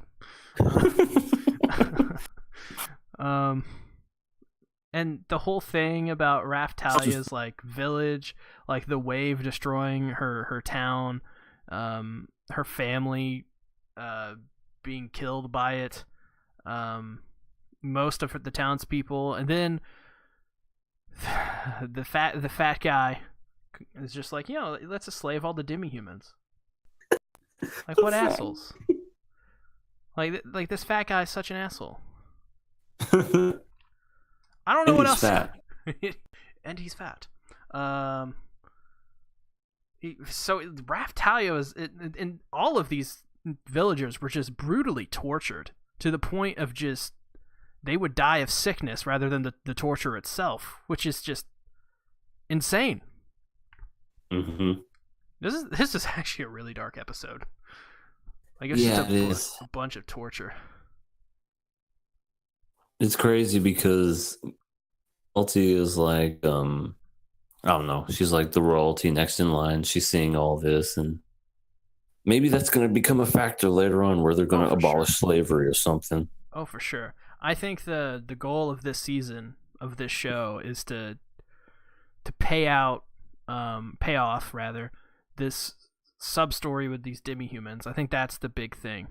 And the whole thing about Raftalia's village, like the wave destroying her town, her family being killed by it, most of the townspeople, and then the fat guy is just like, let's enslave all the demi-humans. Like, what assholes? Like this fat guy is such an asshole. I don't know what else. Fat. And he's fat. So Raftalia is, and all of these villagers were just brutally tortured to the point of just they would die of sickness rather than the torture itself, which is just insane. Mm-hmm. This is actually a really dark episode. Like it's Yeah, it just is. a bunch of torture. It's crazy because Ulti is like, I don't know. She's like the royalty next in line. She's seeing all this, and maybe that's going to become a factor later on where they're going to for abolish sure. slavery or something. Oh, for sure. I think the goal of this season of this show is to pay off rather this sub story with these demi-humans. I think that's the big thing,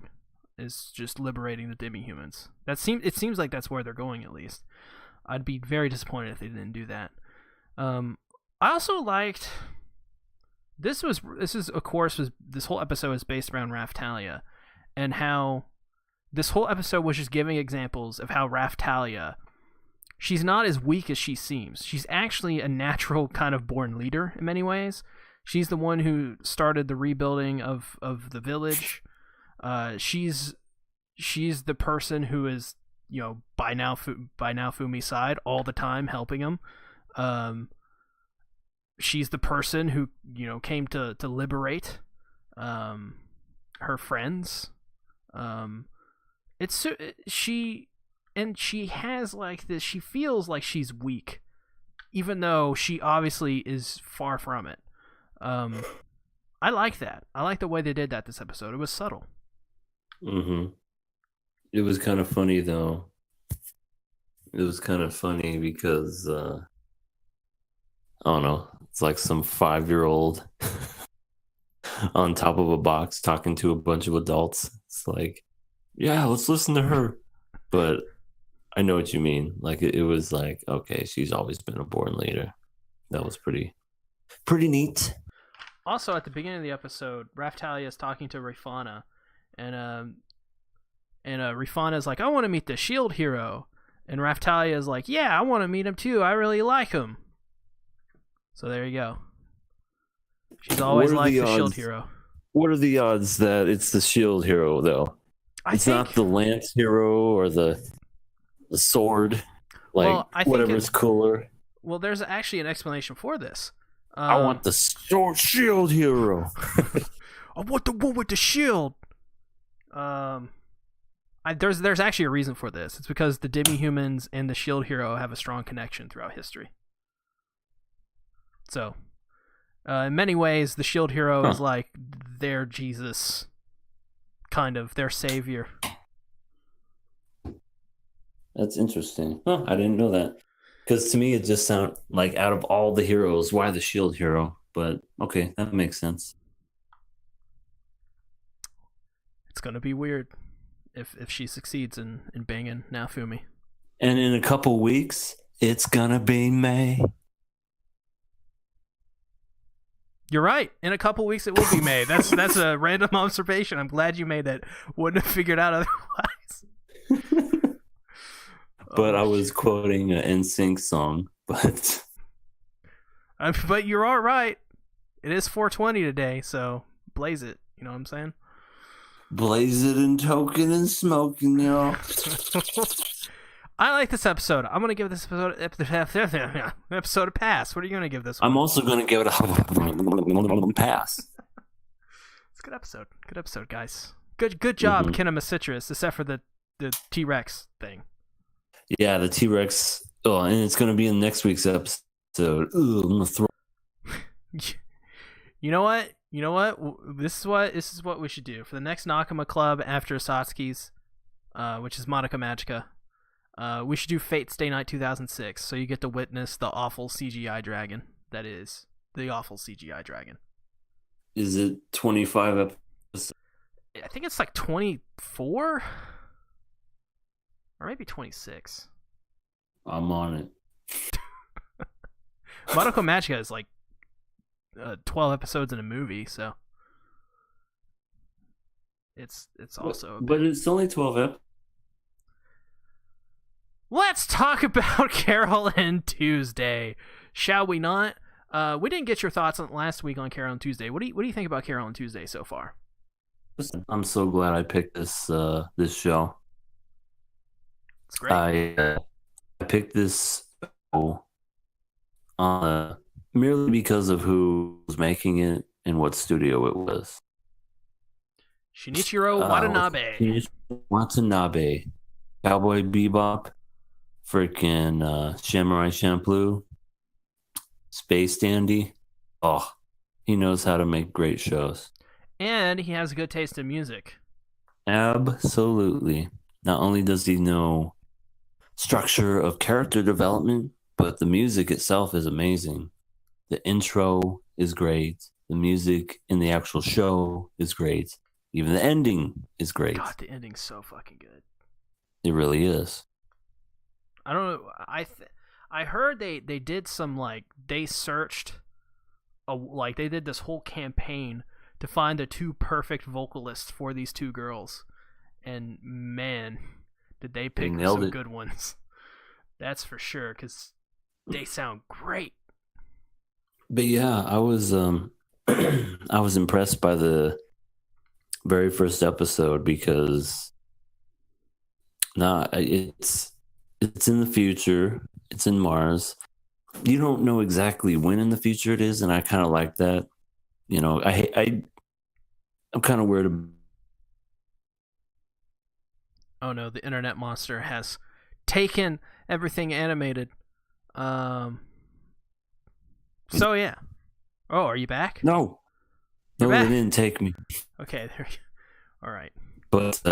is just liberating the demi-humans. It seems like that's where they're going, at least. I'd be very disappointed if they didn't do that. I also liked this whole episode is based around Raftalia, and how this whole episode was just giving examples of how Raftalia, she's not as weak as she seems. She's actually a natural kind of born leader in many ways. She's the one who started the rebuilding of the village. She's the person who is, by now Fumi's side all the time, helping him. She's the person who came to liberate her friends. She has like this. She feels like she's weak, even though she obviously is far from it. I like that. I like the way they did that this episode. It was subtle. Mm-hmm. It was kind of funny though. It was kind of funny because I don't know. It's like some 5-year-old on top of a box talking to a bunch of adults. It's like, yeah, let's listen to her. But I know what you mean. Like it was like, okay, she's always been a born leader. That was pretty neat. Also, at the beginning of the episode, Raftalia is talking to Rifana, and Rifana is like, "I want to meet the Shield hero," and Raftalia is like, "Yeah, I want to meet him too. I really like him." So there you go. She's always liked the Shield hero. What are the odds that it's the Shield hero though? It's not the Lance hero or the sword. Like whatever's cooler. Well, there's actually an explanation for this. I want the shield hero. I want the one with the shield. There's actually a reason for this. It's because the demi-humans and the shield hero have a strong connection throughout history. So, in many ways, the shield hero is like their Jesus, kind of their savior. That's interesting. Huh, I didn't know that. Because to me, it just sounded like out of all the heroes, why the shield hero? But okay, that makes sense. It's gonna be weird if she succeeds in banging Naofumi. And in a couple weeks, it's gonna be May. You're right. In a couple weeks, it will be May. That's a random observation. I'm glad you made that. Wouldn't have figured out otherwise. But I was quoting an NSYNC song, but you're all right. It is 420 today, so blaze it. You know what I'm saying? Blaze it and token and smoking, y'all. I like this episode. I'm gonna give this episode a pass. What are you gonna give this one? I'm also gonna give it a pass. It's a good episode. Good episode, guys. Good job, Kinema Citrus, except for the T-Rex thing. Yeah, the T-Rex. Oh, and it's going to be in next week's episode. Ooh, I'm going to throw. You know what? This is what we should do for the next Nakama Club after Satsuki's, which is Monica Magica. We should do Fate's Day Night 2006, so you get to witness the awful CGI dragon that is the awful CGI dragon. Is it 25 episodes? I think it's like 24. Or maybe 26. I'm on it. Monaco Magica is like 12 episodes in a movie, so it's also. But it's only 12 episodes. Let's talk about Carol and Tuesday, shall we not? We didn't get your thoughts on last week on Carol and Tuesday. What do you think about Carol and Tuesday so far? Listen, I'm so glad I picked this show. It's great. I picked this show on merely because of who was making it and what studio it was. Shinichiro Watanabe. Shinichiro Watanabe, Cowboy Bebop, freaking Samurai Champloo, Space Dandy. Oh, he knows how to make great shows. And he has a good taste in music. Absolutely. Not only does he know structure of character development, but the music itself is amazing. The intro is great. The music in the actual show is great. Even the ending is great. God, the ending's so fucking good. It really is. I don't know. I heard they did some, like, they searched, like, they did this whole campaign to find the two perfect vocalists for these two girls. And man, did they pick some good ones. That's for sure, because they sound great. But yeah, I was I was impressed by the very first episode because it's in the future. It's in Mars. You don't know exactly when in the future it is, and I kind of like that. You know, I'm kind of worried about. Oh no, the internet monster has taken everything animated. So yeah. Oh, are you back? No, You're they back. didn't take me. Okay, there you go. All right. But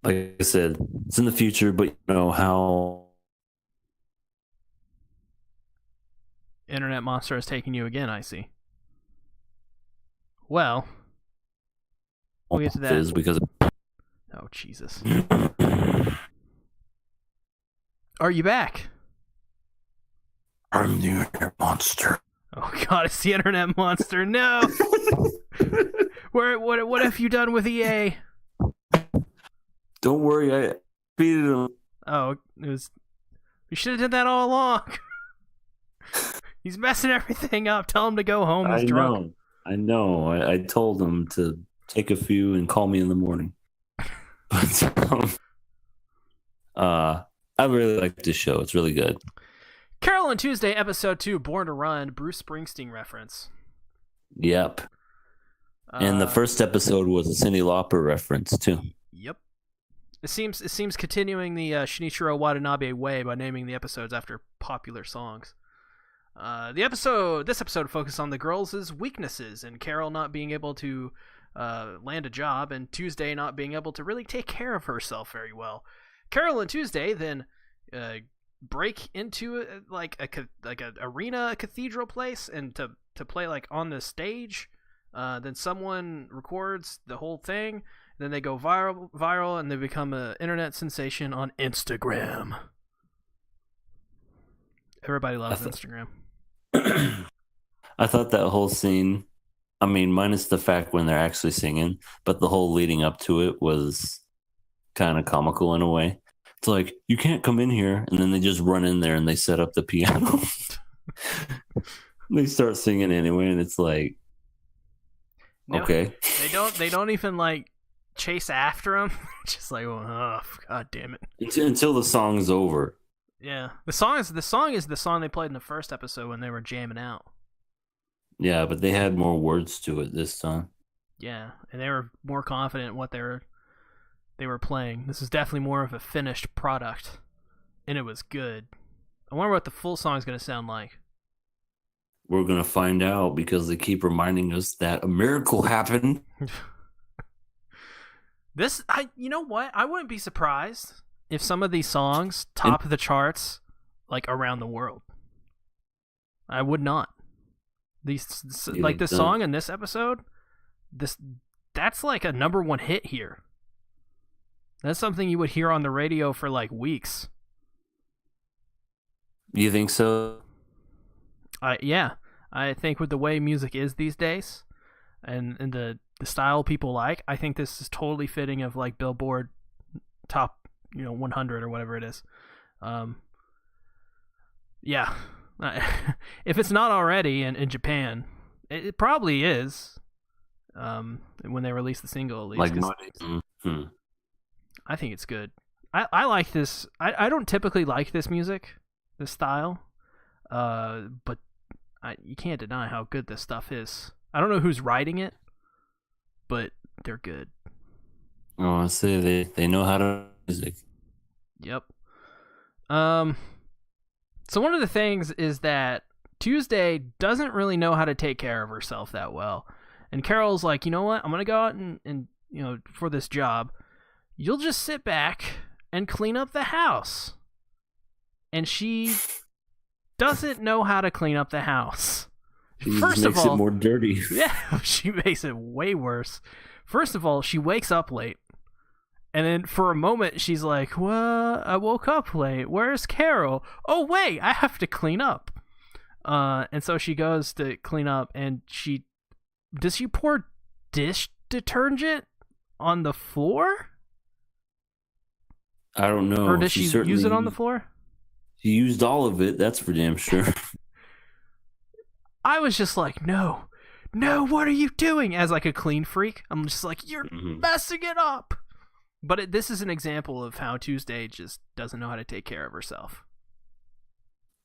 like I said, it's in the future. But you know how Internet monster has taken you again, I see. Well, we'll get to that. is because. Oh, Jesus. Are you back? I'm the internet monster. Oh, God, it's the internet monster. No! What have you done with EA? Don't worry, I beat him. Oh, we should have did that all along. He's messing everything up. Tell him to go home. He's drunk. I know. I told him to take a few and call me in the morning. But I really like this show. It's really good. Carol and Tuesday, episode 2, Born to Run, Bruce Springsteen reference. Yep. And the first episode was a Cyndi Lauper reference too. Yep. It seems continuing the Shinichiro Watanabe way by naming the episodes after popular songs. This episode focused on the girls' weaknesses and Carol not being able to land a job, and Tuesday not being able to really take care of herself very well. Carol and Tuesday then break into like an arena cathedral place and to play like on the stage. Then someone records the whole thing. Then they go viral and they become an internet sensation on Instagram. Everybody loves Instagram. I thought that whole scene, I mean, minus the fact when they're actually singing, but the whole leading up to it was kind of comical in a way. It's like, you can't come in here, and then they just run in there and they set up the piano. They start singing anyway, and it's like, no, okay. They don't even like chase after them. Just like, oh, God damn it. Until the song's over. Yeah, the song is the song they played in the first episode when they were jamming out. Yeah, but they had more words to it this time. Yeah, and they were more confident in what they were playing. This is definitely more of a finished product, and it was good. I wonder what the full song is going to sound like. We're going to find out because they keep reminding us that a miracle happened. You know what? I wouldn't be surprised if some of these songs top the charts like around the world. I would not. Like this song in this episode, that's like a number one hit here. That's something you would hear on the radio for like weeks. You think so? Yeah. I think with the way music is these days and the style people like, I think this is totally fitting of like Billboard top 100 or whatever it is. Yeah. If it's not already in Japan, it probably is. When they release the single, at least. Like, I think it's good. I like this. I don't typically like this music, this style, but you can't deny how good this stuff is. I don't know who's writing it, but they're good. Oh, I say they know how to music. Yep. So one of the things is that Tuesday doesn't really know how to take care of herself that well. And Carol's like, you know what? I'm going to go out and, for this job, you'll just sit back and clean up the house. And she doesn't know how to clean up the house. She just makes it more dirty. Yeah, she makes it way worse. First of all, she wakes up late. And then for a moment, she's like, well, I woke up late. Where's Carol? Oh, wait, I have to clean up. And so she goes to clean up, and does she pour dish detergent on the floor? I don't know. Or does she use it on the floor? She used all of it, that's for damn sure. I was just like, no, what are you doing? As like a clean freak, I'm just like, you're messing it up. But this is an example of how Tuesday just doesn't know how to take care of herself.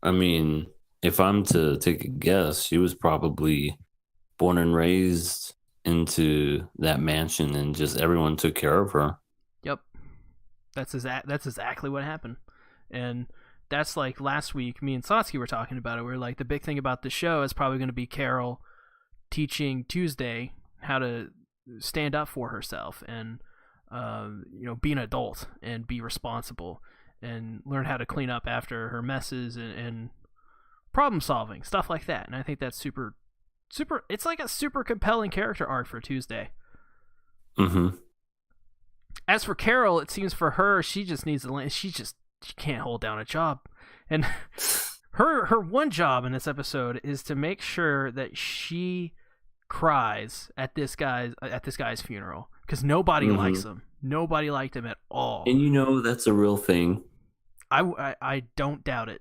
I mean, if I'm to take a guess, she was probably born and raised into that mansion, and just everyone took care of her. Yep, that's exactly what happened. And that's like last week, me and Satsuki were talking about it. We were like, the big thing about the show is probably going to be Carol teaching Tuesday how to stand up for herself and be an adult and be responsible and learn how to clean up after her messes and problem solving, stuff like that. And I think that's super, it's like a super compelling character arc for Tuesday. Mm-hmm. As for Carol, it seems for her, she just needs to land. She can't hold down a job. And her one job in this episode is to make sure that she cries at this guy's funeral. Because nobody likes him. Nobody liked him at all. And that's a real thing. I don't doubt it.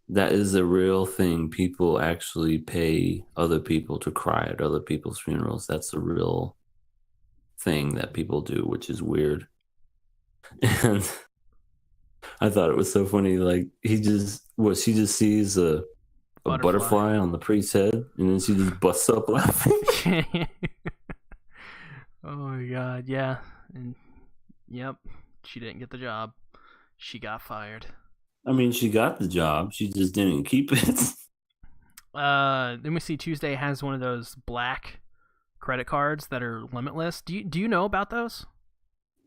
That is a real thing. People actually pay other people to cry at other people's funerals. That's a real thing that people do, which is weird. And I thought it was so funny. Like, she just sees a butterfly on the priest's head, and then she just busts up laughing. Oh my god, yeah. And yep, she didn't get the job. She got fired. I mean, she got the job, she just didn't keep it. Then we see Tuesday has one of those black credit cards that are limitless. Do you know about those?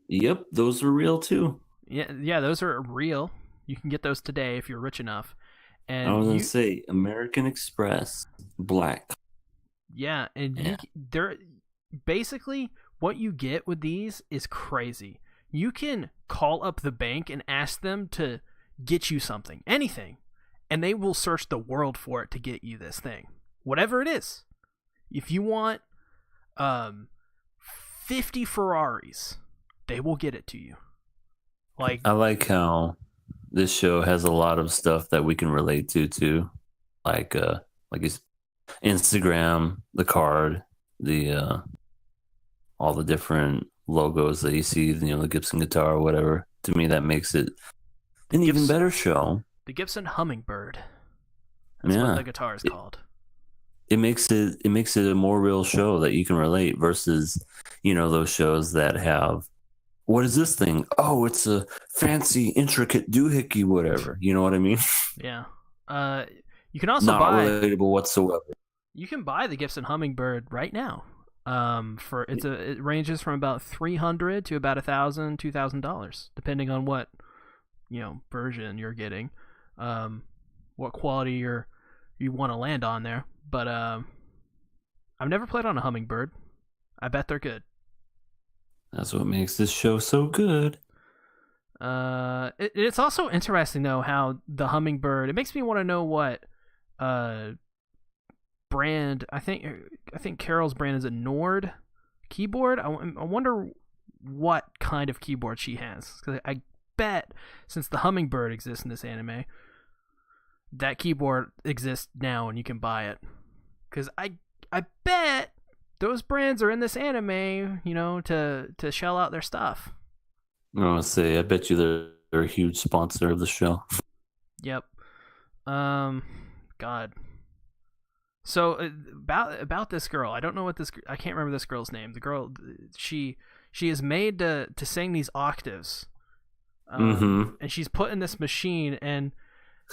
Yep, those are real too. Yeah, those are real. You can get those today if you're rich enough. And I was gonna say American Express black. Yeah, and they're basically what you get with these is crazy. You can call up the bank and ask them to get you something, anything, and they will search the world for it to get you this thing, whatever it is. If you want 50 Ferraris, they will get it to you. Like, I like how this show has a lot of stuff that we can relate to too, like it's Instagram, the card, the all the different logos that you see, the Gibson guitar or whatever. To me, that makes it an even better show. The Gibson Hummingbird. That's what the guitar is called. It makes it a more real show that you can relate versus, those shows that have, what is this thing? Oh, it's a fancy, intricate doohickey, whatever. You know what I mean? Yeah. You can also not relatable whatsoever. You can buy the Gibson Hummingbird right now. It ranges from about $300 to about $1,000, $2,000, depending on what version you're getting, what quality you want to land on there. But I've never played on a Hummingbird. I bet they're good. That's what makes this show so good. It's also interesting though how the Hummingbird. It makes me want to know what brand. I think Carol's brand is a Nord keyboard. I wonder what kind of keyboard she has, because I bet since the Hummingbird exists in this anime, that keyboard exists now and you can buy it. Because I bet those brands are in this anime, to shell out their stuff. I bet you they're a huge sponsor of the show. Yep. God. So about this girl, I don't know what I can't remember this girl's name. The girl, she is made to sing these octaves, and she's put in this machine, and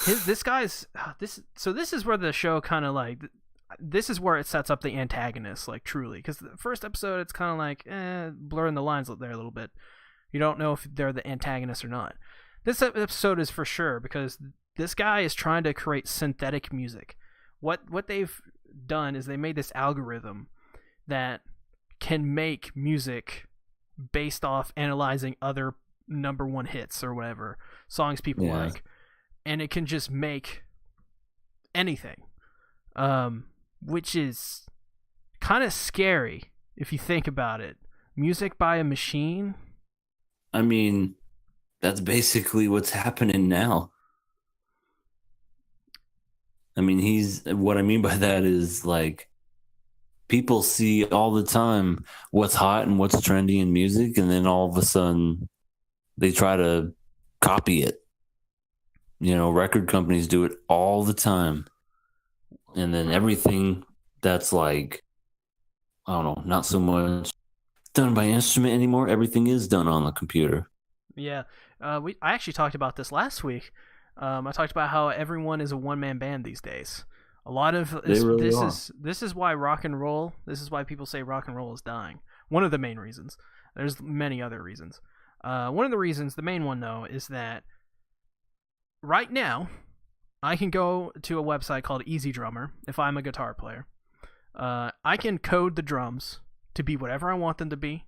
this guy's this. So this is where the show kind of like, this is where it sets up the antagonist, like truly, because the first episode it's kind of like blurring the lines there a little bit. You don't know if they're the antagonist or not. This episode is for sure, because this guy is trying to create synthetic music. What they've done is they made this algorithm that can make music based off analyzing other number one hits or whatever songs people like, and it can just make anything, which is kind of scary if you think about it. Music by a machine. I mean, that's basically what's happening now. I mean, what I mean by that is, like, people see all the time what's hot and what's trendy in music, and then all of a sudden they try to copy it. You know, record companies do it all the time. And then everything that's like, I don't know, not so much done by instrument anymore. Everything is done on the computer. Yeah. I actually talked about this last week. I talked about how everyone is a one-man band these days. A lot of this is why rock and roll. This is why people say rock and roll is dying. One of the main reasons. There's many other reasons. One of the reasons, the main one though, is that right now I can go to a website called Easy Drummer if I'm a guitar player. I can code the drums to be whatever I want them to be,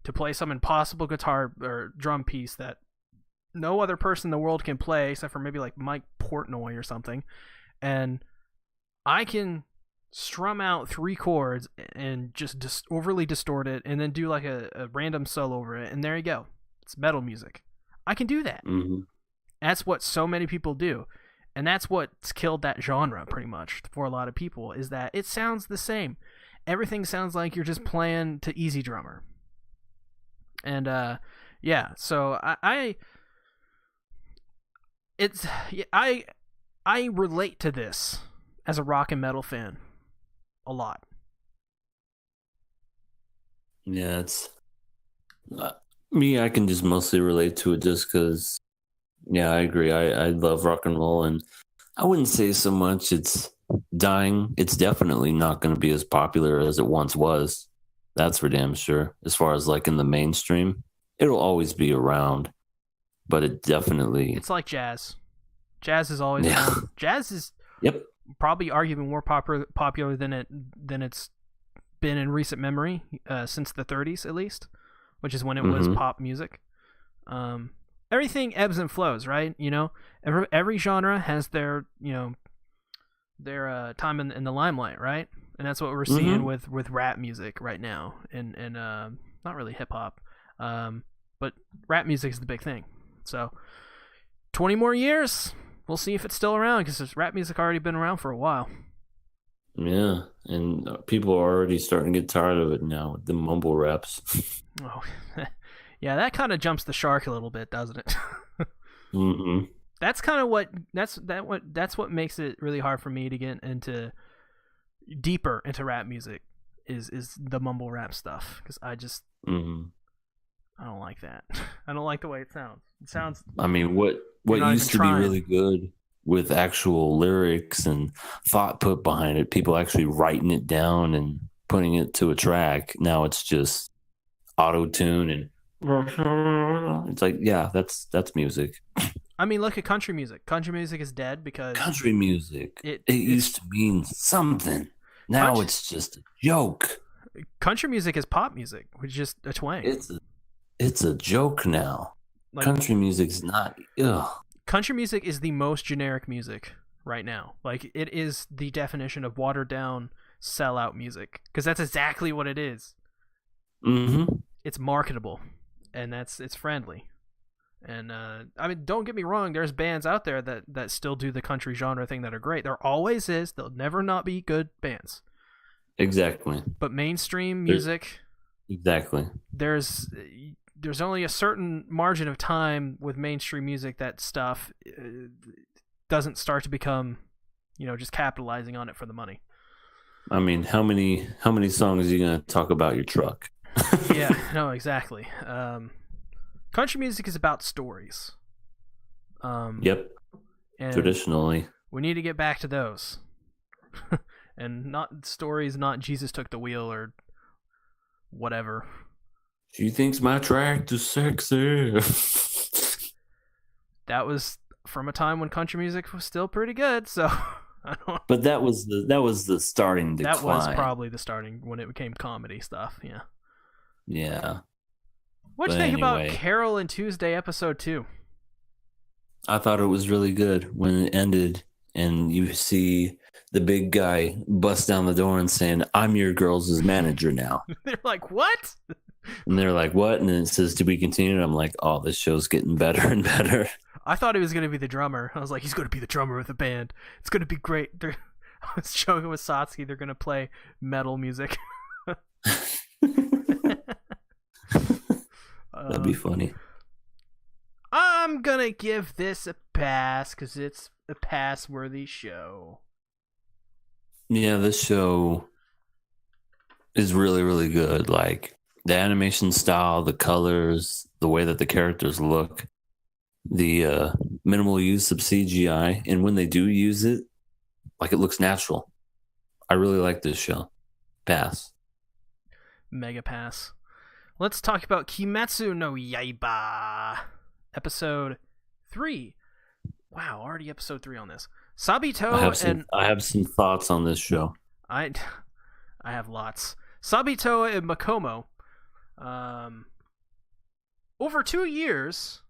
to play some impossible guitar or drum piece that no other person in the world can play except for maybe like Mike Portnoy or something, and I can strum out 3 chords and just overly distort it and then do like a random solo over it, and there you go. It's metal music. I can do that. Mm-hmm. That's what so many people do, and that's what's killed that genre pretty much for a lot of people, is that it sounds the same. Everything sounds like you're just playing to Easy Drummer. And so I relate to this as a rock and metal fan a lot. Yeah, it's me. I can just mostly relate to it just because, yeah, I agree. I love rock and roll, and I wouldn't say so much it's dying. It's definitely not going to be as popular as it once was. That's for damn sure. As far as like in the mainstream, it'll always be around. But it definitely... It's like jazz. Jazz is always around. Jazz is probably arguably more popular than it's been in recent memory, since the 30s at least, which is when it was pop music. Everything ebbs and flows, right? You know, every genre has their time in the limelight, right? And that's what we're seeing with rap music right now, and not really hip hop, but rap music is the big thing. So 20 more years, we'll see if it's still around, because rap music already been around for a while. Yeah, and people are already starting to get tired of it now with the mumble raps. Oh, yeah, that kind of jumps the shark a little bit, doesn't it? That's kind of that's what makes it really hard for me to get deeper into rap music is the mumble rap stuff, because I just I don't like that. I don't like the way it sounds. It sounds. I mean, what used to be really good with actual lyrics and thought put behind it, people actually writing it down and putting it to a track. Now it's just auto tune, and it's like, yeah, that's music. I mean, look at country music. Country music is dead because country music. It used to mean something. Now it's just a joke. Country music is pop music, which is just a twang. It's a joke now. Like, country music's not. Ugh. Country music is the most generic music right now. Like, it is the definition of watered down sellout music, because that's exactly what it is. It's marketable, and it's friendly. And I mean, don't get me wrong, there's bands out there that still do the country genre thing that are great. There always is. There'll never not be good bands. Exactly. But mainstream music, exactly. There's only a certain margin of time with mainstream music that stuff doesn't start to become, just capitalizing on it for the money. I mean, how many songs are you gonna talk about your truck? Yeah, no, exactly. Country music is about stories. Yep. And Traditionally. we need to get back to those. And not stories, not Jesus took the wheel or whatever. She thinks my tractor's sexy. That was from a time when country music was still pretty good, so I don't. But that was the starting decline. That was probably the starting when it became comedy stuff. Yeah. Yeah. What'd you But think about anyway. Carol and Tuesday episode 2? I thought it was really good when it ended and you see the big guy bust down the door and saying, "I'm your girls' manager now." They're like, what? And they're like, "What?" And then it says, "To be continued." And I'm like, "Oh, this show's getting better and better." I thought he was going to be the drummer. I was like, he's going to be the drummer of the band. It's going to be great. I was joking with Satsuki. They're going to play metal music. That'd be funny. I'm going to give this a pass because it's a pass-worthy show. Yeah, this show is really, really good. Like the animation style, the colors, the way that the characters look, the minimal use of CGI, and when they do use it, like it looks natural. I really like this show. Pass. Mega pass. Let's talk about Kimetsu no Yaiba. Episode 3. Wow, already episode 3 on this. Sabito I have some thoughts on this show. I have lots. Sabito and Makomo. Over 2 years,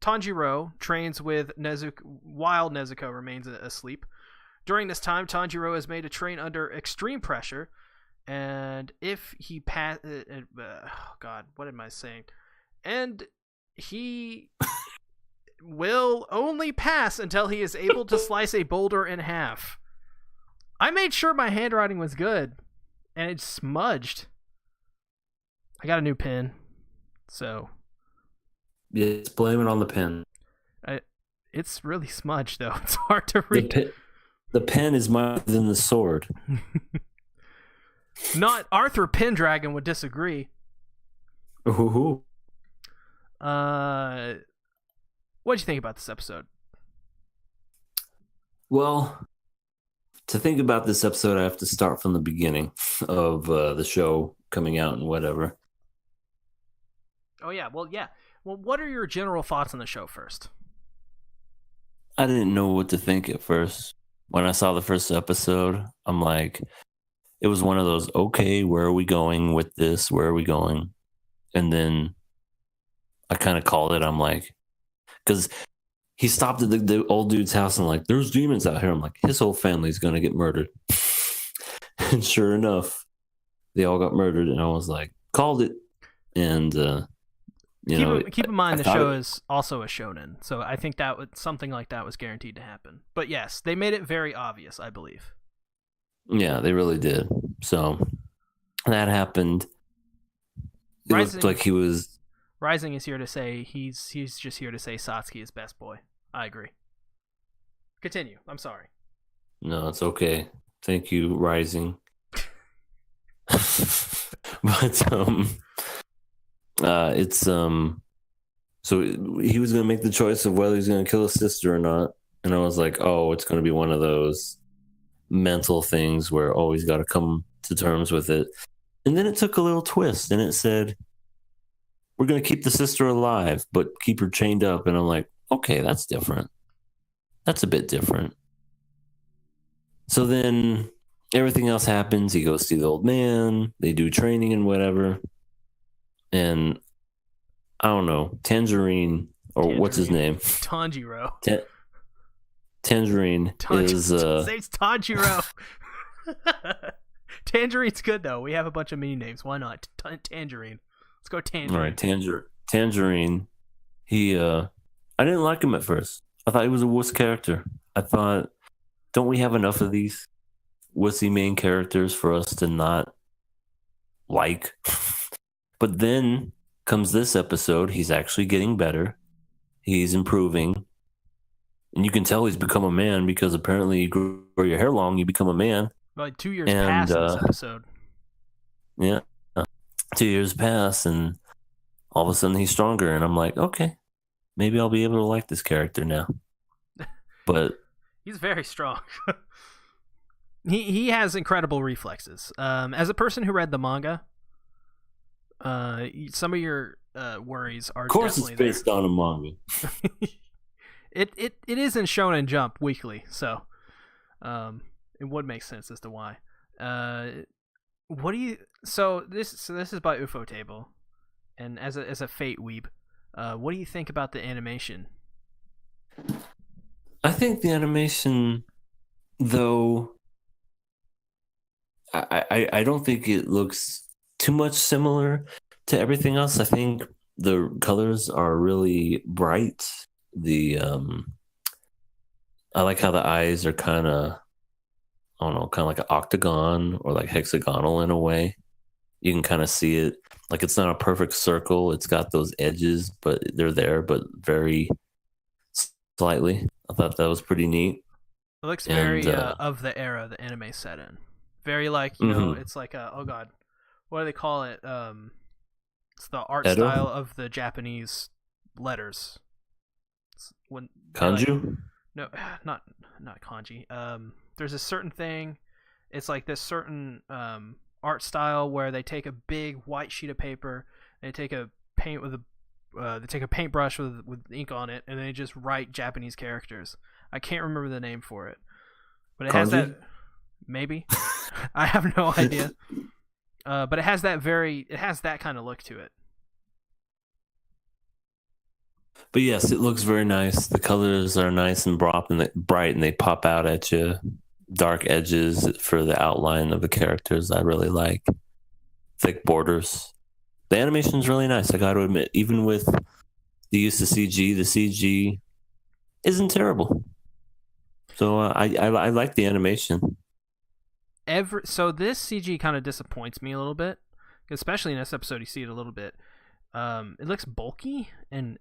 Tanjiro trains with Nezuko while Nezuko remains asleep. During this time, Tanjiro is made to train under extreme pressure, and if he God, what am I saying? And he will only pass until he is able to slice a boulder in half. I made sure my handwriting was good, and it's smudged. I got a new pen, so... Yes, blame it on the pen. It's really smudged, though. It's hard to read. The pen is mightier than the sword. Not Arthur Pendragon would disagree. Ooh. What'd you think about this episode? Well, to think about this episode, I have to start from the beginning of the show coming out and whatever. Oh, yeah. Well, what are your general thoughts on the show first? I didn't know what to think at first. When I saw the first episode, I'm like, it was one of those, okay, where are we going with this? Where are we going? And then I kind of called it. I'm like, because he stopped at the old dude's house and like, there's demons out here. I'm like, his whole family's going to get murdered. And sure enough, they all got murdered. And I was like, called it. And, keep in mind the show is also a shonen. So I think that something like that was guaranteed to happen. But yes, they made it very obvious, I believe. Yeah, they really did. So that happened. It looked like he was... Rising is here to say he's just here to say Satsuki is best boy. I agree. Continue. I'm sorry. No, it's okay. Thank you, Rising. But it's so he was gonna make the choice of whether he's gonna kill his sister or not, and I was like, oh, it's gonna be one of those mental things where he's got to come to terms with it. And then it took a little twist, and it said, we're going to keep the sister alive, but keep her chained up. And I'm like, okay, that's different. That's a bit different. So then everything else happens. He goes to see the old man. They do training and whatever. And I don't know, Tangerine, what's his name? Tanjiro. Tangerine is... It's Tanjiro. Tangerine's good, though. We have a bunch of mini names. Why not? Tangerine. Let's go Tangerine. All right, Tangerine. He, I didn't like him at first. I thought he was a wuss character. I thought, don't we have enough of these wussy main characters for us to not like? But then comes this episode. He's actually getting better. He's improving. And you can tell he's become a man because apparently you grow your hair long, you become a man. Like 2 years And, past this episode. Yeah, 2 years pass, and all of a sudden he's stronger, and I'm like, okay, maybe I'll be able to like this character now. But he's very strong. He has incredible reflexes. As a person who read the manga, some of your worries are of course it's definitely based on a manga. It is in Shonen Jump weekly, so it would make sense as to why. What do you? So this is by UFO Table, and as a Fate weeb, what do you think about the animation? I think the animation, though, I don't think it looks too much similar to everything else. I think the colors are really bright. I like how the eyes are kind of, I don't know, kind of like an octagon or like hexagonal in a way. You can kind of see it. Like it's not a perfect circle. It's got those edges, but they're there, but very slightly. I thought that was pretty neat. It looks very of the era the anime set in. Very like, you know, it's like oh god, what do they call it? It's the art Edo? style of the Japanese letters. When Kanju? like, no, not kanji. There's a certain thing. It's like this certain art style where they take a big white sheet of paper, they take a paintbrush with ink on it, and they just write Japanese characters. I can't remember the name for it, but it has that. Maybe I have no idea. But it has that kind of look to it. But yes, it looks very nice. The colors are nice and bright, and they pop out at you. Dark edges for the outline of the characters I really like. Thick borders. The animation is really nice, I got to admit. Even with the use of CG, the CG isn't terrible. So I like the animation. So this CG kind of disappoints me a little bit, especially in this episode. You see it a little bit. It looks bulky and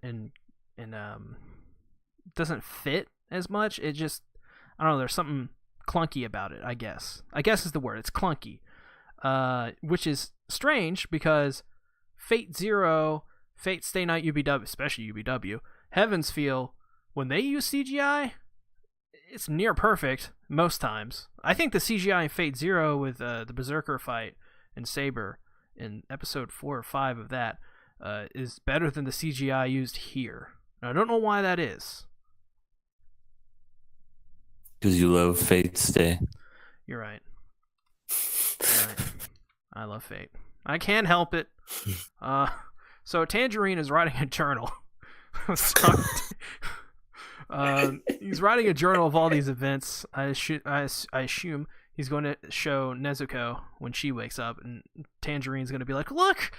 doesn't fit as much. It just, I don't know. There's something clunky about it. I guess is the word. It's clunky, which is strange because Fate Zero, Fate Stay Night UBW, especially UBW, Heaven's Feel, when they use CGI, it's near perfect most times. I think the CGI in Fate Zero with the Berserker fight and Saber in episode 4 or 5 of that is better than the CGI used here. And I don't know why that is. Because you love Fate Stay. You're right. I love Fate. I can't help it. So Tangerine is writing a journal. He's writing a journal of all these events. I assume he's going to show Nezuko when she wakes up, and Tangerine's going to be like, look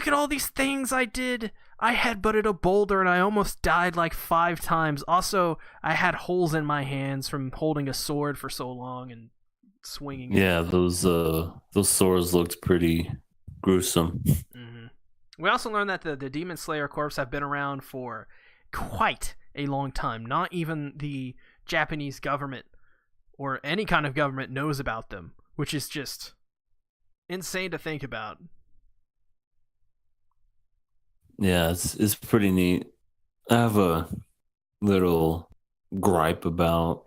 at all these things I did. I headbutted a boulder and I almost died like 5 times. Also, I had holes in my hands from holding a sword for so long and swinging. Yeah, those swords looked pretty gruesome. Mm-hmm. We also learned that the Demon Slayer corpse have been around for quite a long time. Not even the Japanese government or any kind of government knows about them, which is just insane to think about. Yeah, it's pretty neat. I have a little gripe about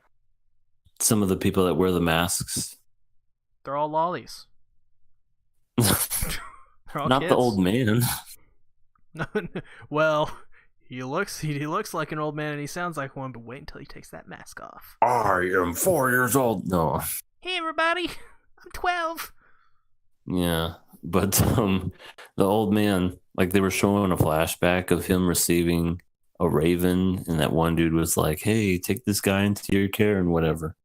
some of the people that wear the masks. They're all lollies. They're all Not kids. the old man. Well, he looks like an old man and he sounds like one, but wait until he takes that mask off. I am 4 years old. No. Hey everybody, I'm 12. Yeah, but the old man, like they were showing a flashback of him receiving a raven, and that one dude was like, "Hey, take this guy into your care and whatever."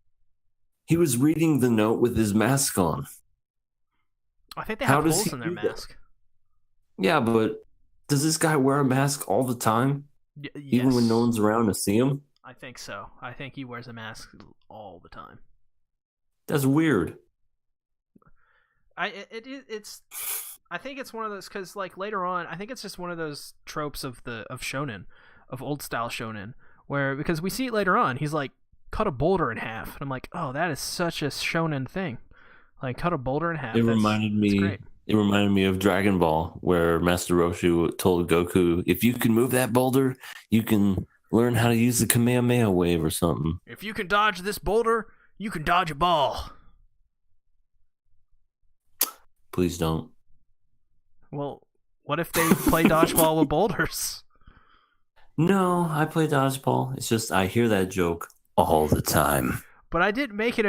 He was reading the note with his mask on. I think they have holes in their mask. Yeah, but does this guy wear a mask all the time? Yes. Even when no one's around to see him? I think so. I think he wears a mask all the time. That's weird. I think it's one of those, because like later on, I think it's just one of those tropes of shonen, of old style shonen, where, because we see it later on, he's like cut a boulder in half. And I'm like, oh, that is such a shonen thing. Like, cut a boulder in half. It That's reminded me. great. It reminded me of Dragon Ball, where Master Roshi told Goku, "If you can move that boulder, you can learn how to use the Kamehameha wave or something." If you can dodge this boulder, you can dodge a ball. Please don't. Well, what if they play dodgeball with boulders? No, I play dodgeball. It's just I hear that joke all the time. But I didn't make it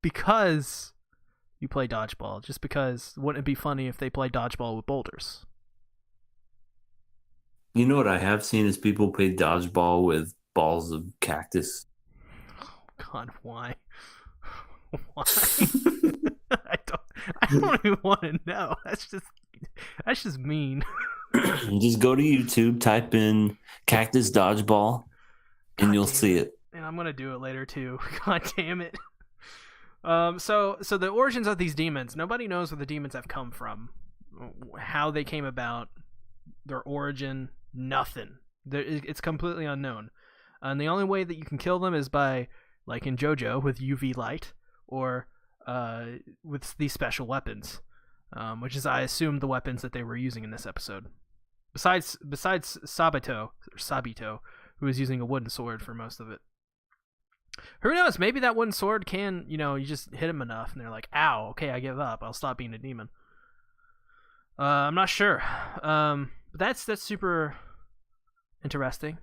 because you play dodgeball. Just because wouldn't it be funny if they play dodgeball with boulders? You know what I have seen is people play dodgeball with balls of cactus. Oh God, why? Why? I don't even want to know. That's just mean. Just go to YouTube, type in cactus dodgeball, and you'll see it. And I'm gonna do it later too. God damn it. So the origins of these demons. Nobody knows where the demons have come from, how they came about, their origin. Nothing. It's completely unknown. And the only way that you can kill them is by, like in JoJo, with UV light, or with these special weapons, which is, I assume, the weapons that they were using in this episode. Besides Sabito, who was using a wooden sword for most of it. Who knows? Maybe that wooden sword can, you just hit him enough, and they're like, "Ow, okay, I give up. I'll stop being a demon." I'm not sure. But that's super interesting.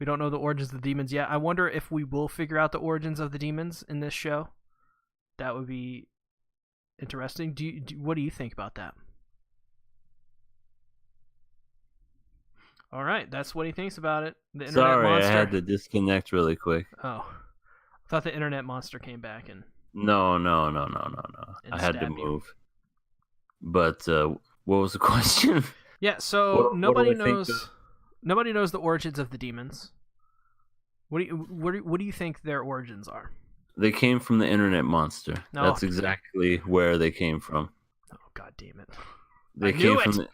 We don't know the origins of the demons yet. I wonder if we will figure out the origins of the demons in this show. That would be interesting. What do you think about that? All right, that's what he thinks about it. The internet Sorry, monster. I had to disconnect really quick. Oh, I thought the internet monster came back and. No. I had to move. But what was the question? Yeah, so What nobody do I think knows. Nobody knows the origins of the demons. What do you think their origins are? They came from the internet monster. No. That's exactly where they came from. Oh, God damn it! They came from.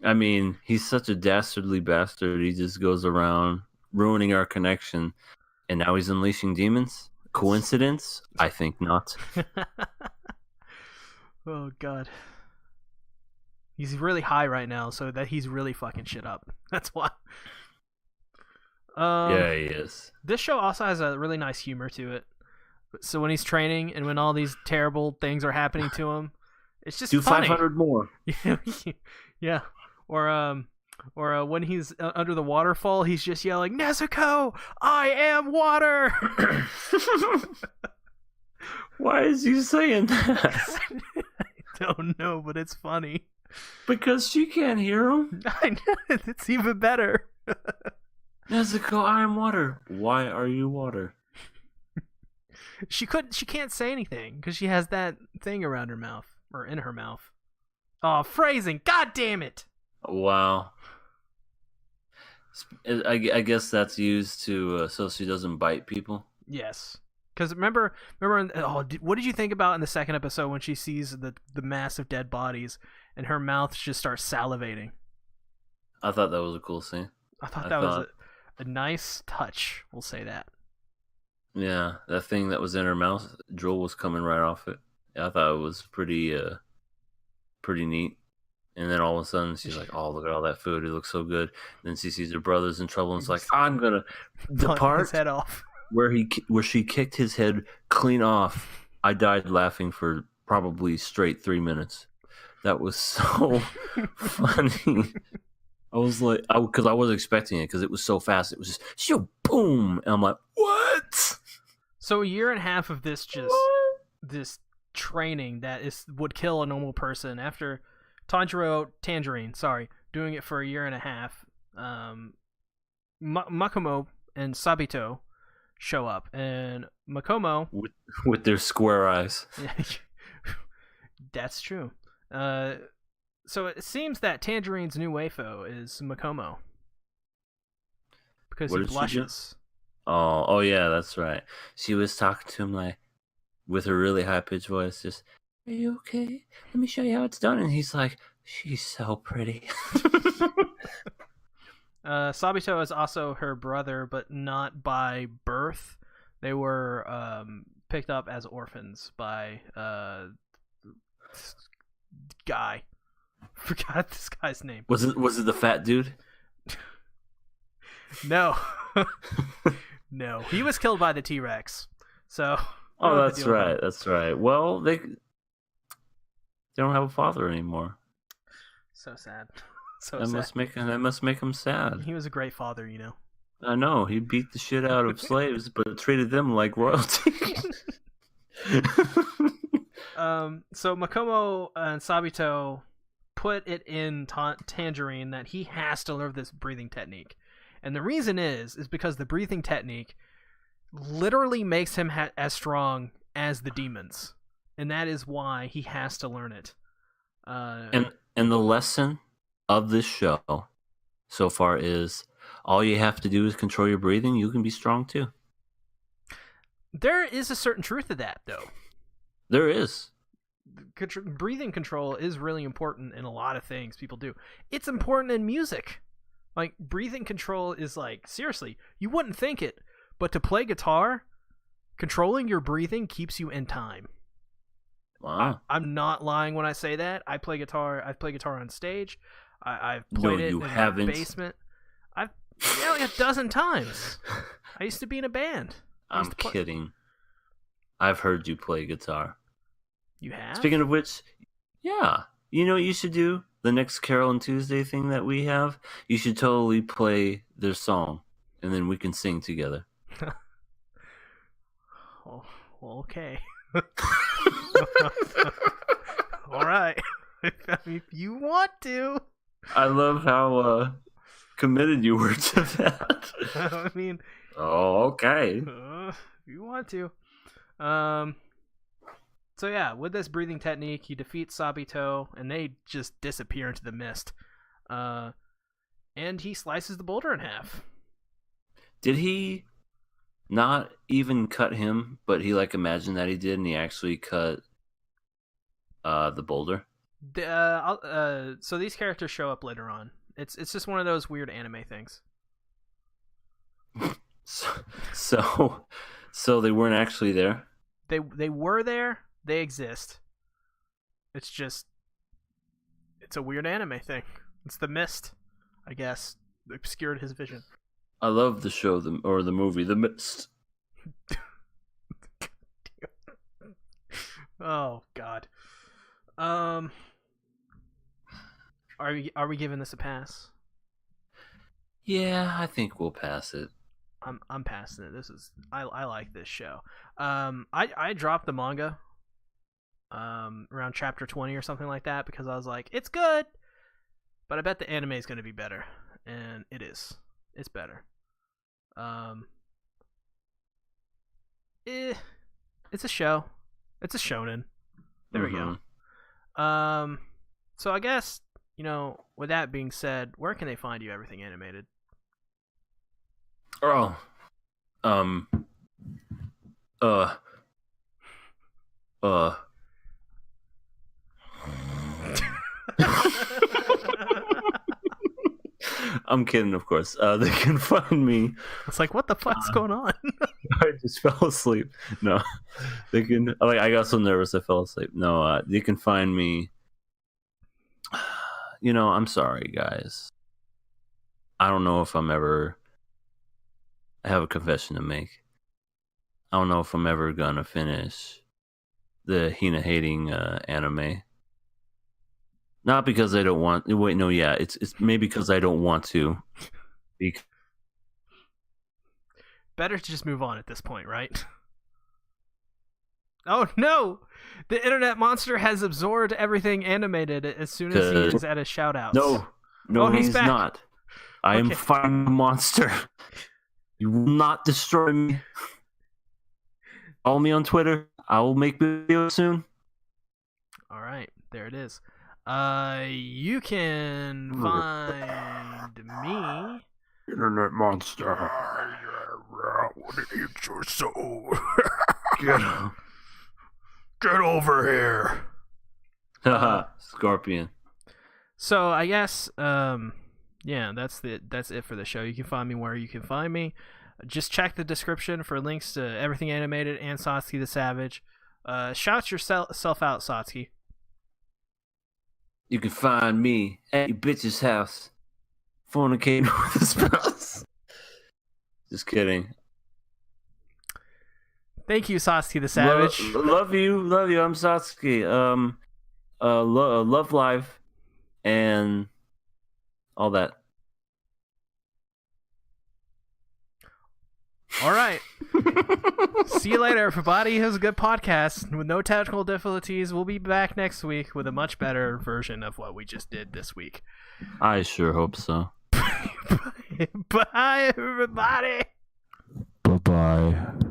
I mean, he's such a dastardly bastard. He just goes around ruining our connection, and now he's unleashing demons. Coincidence? I think not. Oh God. He's really high right now, so that he's really fucking shit up. That's why. Yeah, he is. This show also has a really nice humor to it. So when he's training and when all these terrible things are happening to him, it's just Do funny. 500 more. Yeah. Or when he's under the waterfall, he's just yelling, "Nezuko, I am water." Why is he saying that? I don't know, but it's funny. Because she can't hear him. I know, it's even better. Nezuko, I am water. Why are you water? She can't say anything because she has that thing around her mouth, or in her mouth. Oh, phrasing! God damn it! Wow. I guess that's used to so she doesn't bite people. Yes, because remember. What did you think about in the second episode when she sees the mass of dead bodies and her mouth just starts salivating? I thought that was a cool scene. I thought that was a nice touch. We'll say that. Yeah, that thing that was in her mouth, drool was coming right off it. I thought it was pretty neat. And then all of a sudden, she's like, "Oh, look at all that food! It looks so good." Then she sees her brother's in trouble, and it's like, "I'm gonna." The part his head off where she kicked his head clean off. I died laughing for probably straight 3 minutes. That was so funny. I was like, because I wasn't expecting it because it was so fast. It was just shoo, boom, and I'm like, "What?" So a year and a half of this this training that would kill a normal person after. Tangerine, doing it for a year and a half. Makomo and Sabito show up, and Makomo with their square eyes. That's true. So it seems that Tangerine's new waifu is Makomo because he blushes. Oh yeah, that's right. She was talking to him like with her really high pitched voice, just. Are you okay? Let me show you how it's done. And he's like, she's so pretty. Sabito is also her brother, but not by birth. They were picked up as orphans by guy. Forgot this guy's name. Was it the fat dude? No. No. He was killed by the T-Rex. So Oh, that's right. That's right. Well, they don't have a father anymore. So sad. So That sad. must make him sad. He was a great father, you know. I know. He beat the shit out of slaves, but treated them like royalty. So Makomo and Sabito put it in Tangerine that he has to learn this breathing technique. And the reason is because the breathing technique literally makes him as strong as the demons. And that is why he has to learn it. And the lesson of this show so far is all you have to do is control your breathing. You can be strong too. There is a certain truth to that, though. There is. Breathing control is really important in a lot of things people do. It's important in music. Like, breathing control is like, seriously, you wouldn't think it, but to play guitar, controlling your breathing keeps you in time. Wow. I'm not lying when I say that. I play guitar. I've played guitar on stage. I've played it in the basement. I've like a dozen times. I used to be in a band. I'm kidding. I've heard you play guitar. You have? Speaking of which, yeah. You know what you should do? The next Carol and Tuesday thing that we have? You should totally play their song, and then we can sing together. Oh, well, okay. All right. If you want to. I love how committed you were to that. I mean. Oh, okay. If you want to. So yeah, with this breathing technique, he defeats Sabito, and they just disappear into the mist. And he slices the boulder in half. Did he not even cut him, but he like imagined that he did, and he actually cut the boulder? So these characters show up later on. It's just one of those weird anime things. So they weren't actually there? They were there. They exist. It's a weird anime thing. It's the mist, I guess, obscured his vision. I love the show, or the movie, The Mist. Oh God. Are we giving this a pass? Yeah, I think we'll pass it. I'm passing it. I like this show. I dropped the manga around chapter 20 or something like that because I was like, it's good, but I bet the anime is going to be better, and it is. It's better. It's a show. It's a shonen. There we go. So I guess, with that being said, where can they find you, Everything Animated? Oh. I'm kidding, of course. They can find me. It's like, what the fuck's going on? I just fell asleep. No, they can. I got so nervous I fell asleep. No, they can find me. I'm sorry, guys. I don't know if I'm ever. I have a confession to make. I don't know if I'm ever gonna finish the Hina hating anime. Not because I don't want. Wait, no, yeah, it's maybe because I don't want to. Better to just move on at this point, right? Oh no! The internet monster has absorbed Everything Animated as soon as he is at his shoutouts. No, he's back. Not. I am fighting a monster. You will not destroy me. Follow me on Twitter. I will make videos soon. All right, there it is. You can find me. Internet monster. I want to eat your soul. Get over here. Haha, Scorpion. So I guess yeah, that's it for the show. You can find me where you can find me. Just check the description for links to everything animated and Satsuki the Savage. Shout yourself out, Satsuki. You can find me at your bitch's house, fornicating with a spouse. Just kidding. Thank you, Satsuki the Savage. Love you. I'm Satsuki. Love life and all that. All right. See you later, everybody. It was a good podcast with no technical difficulties. We'll be back next week with a much better version of what we just did this week. I sure hope so. Bye, everybody. Bye-bye.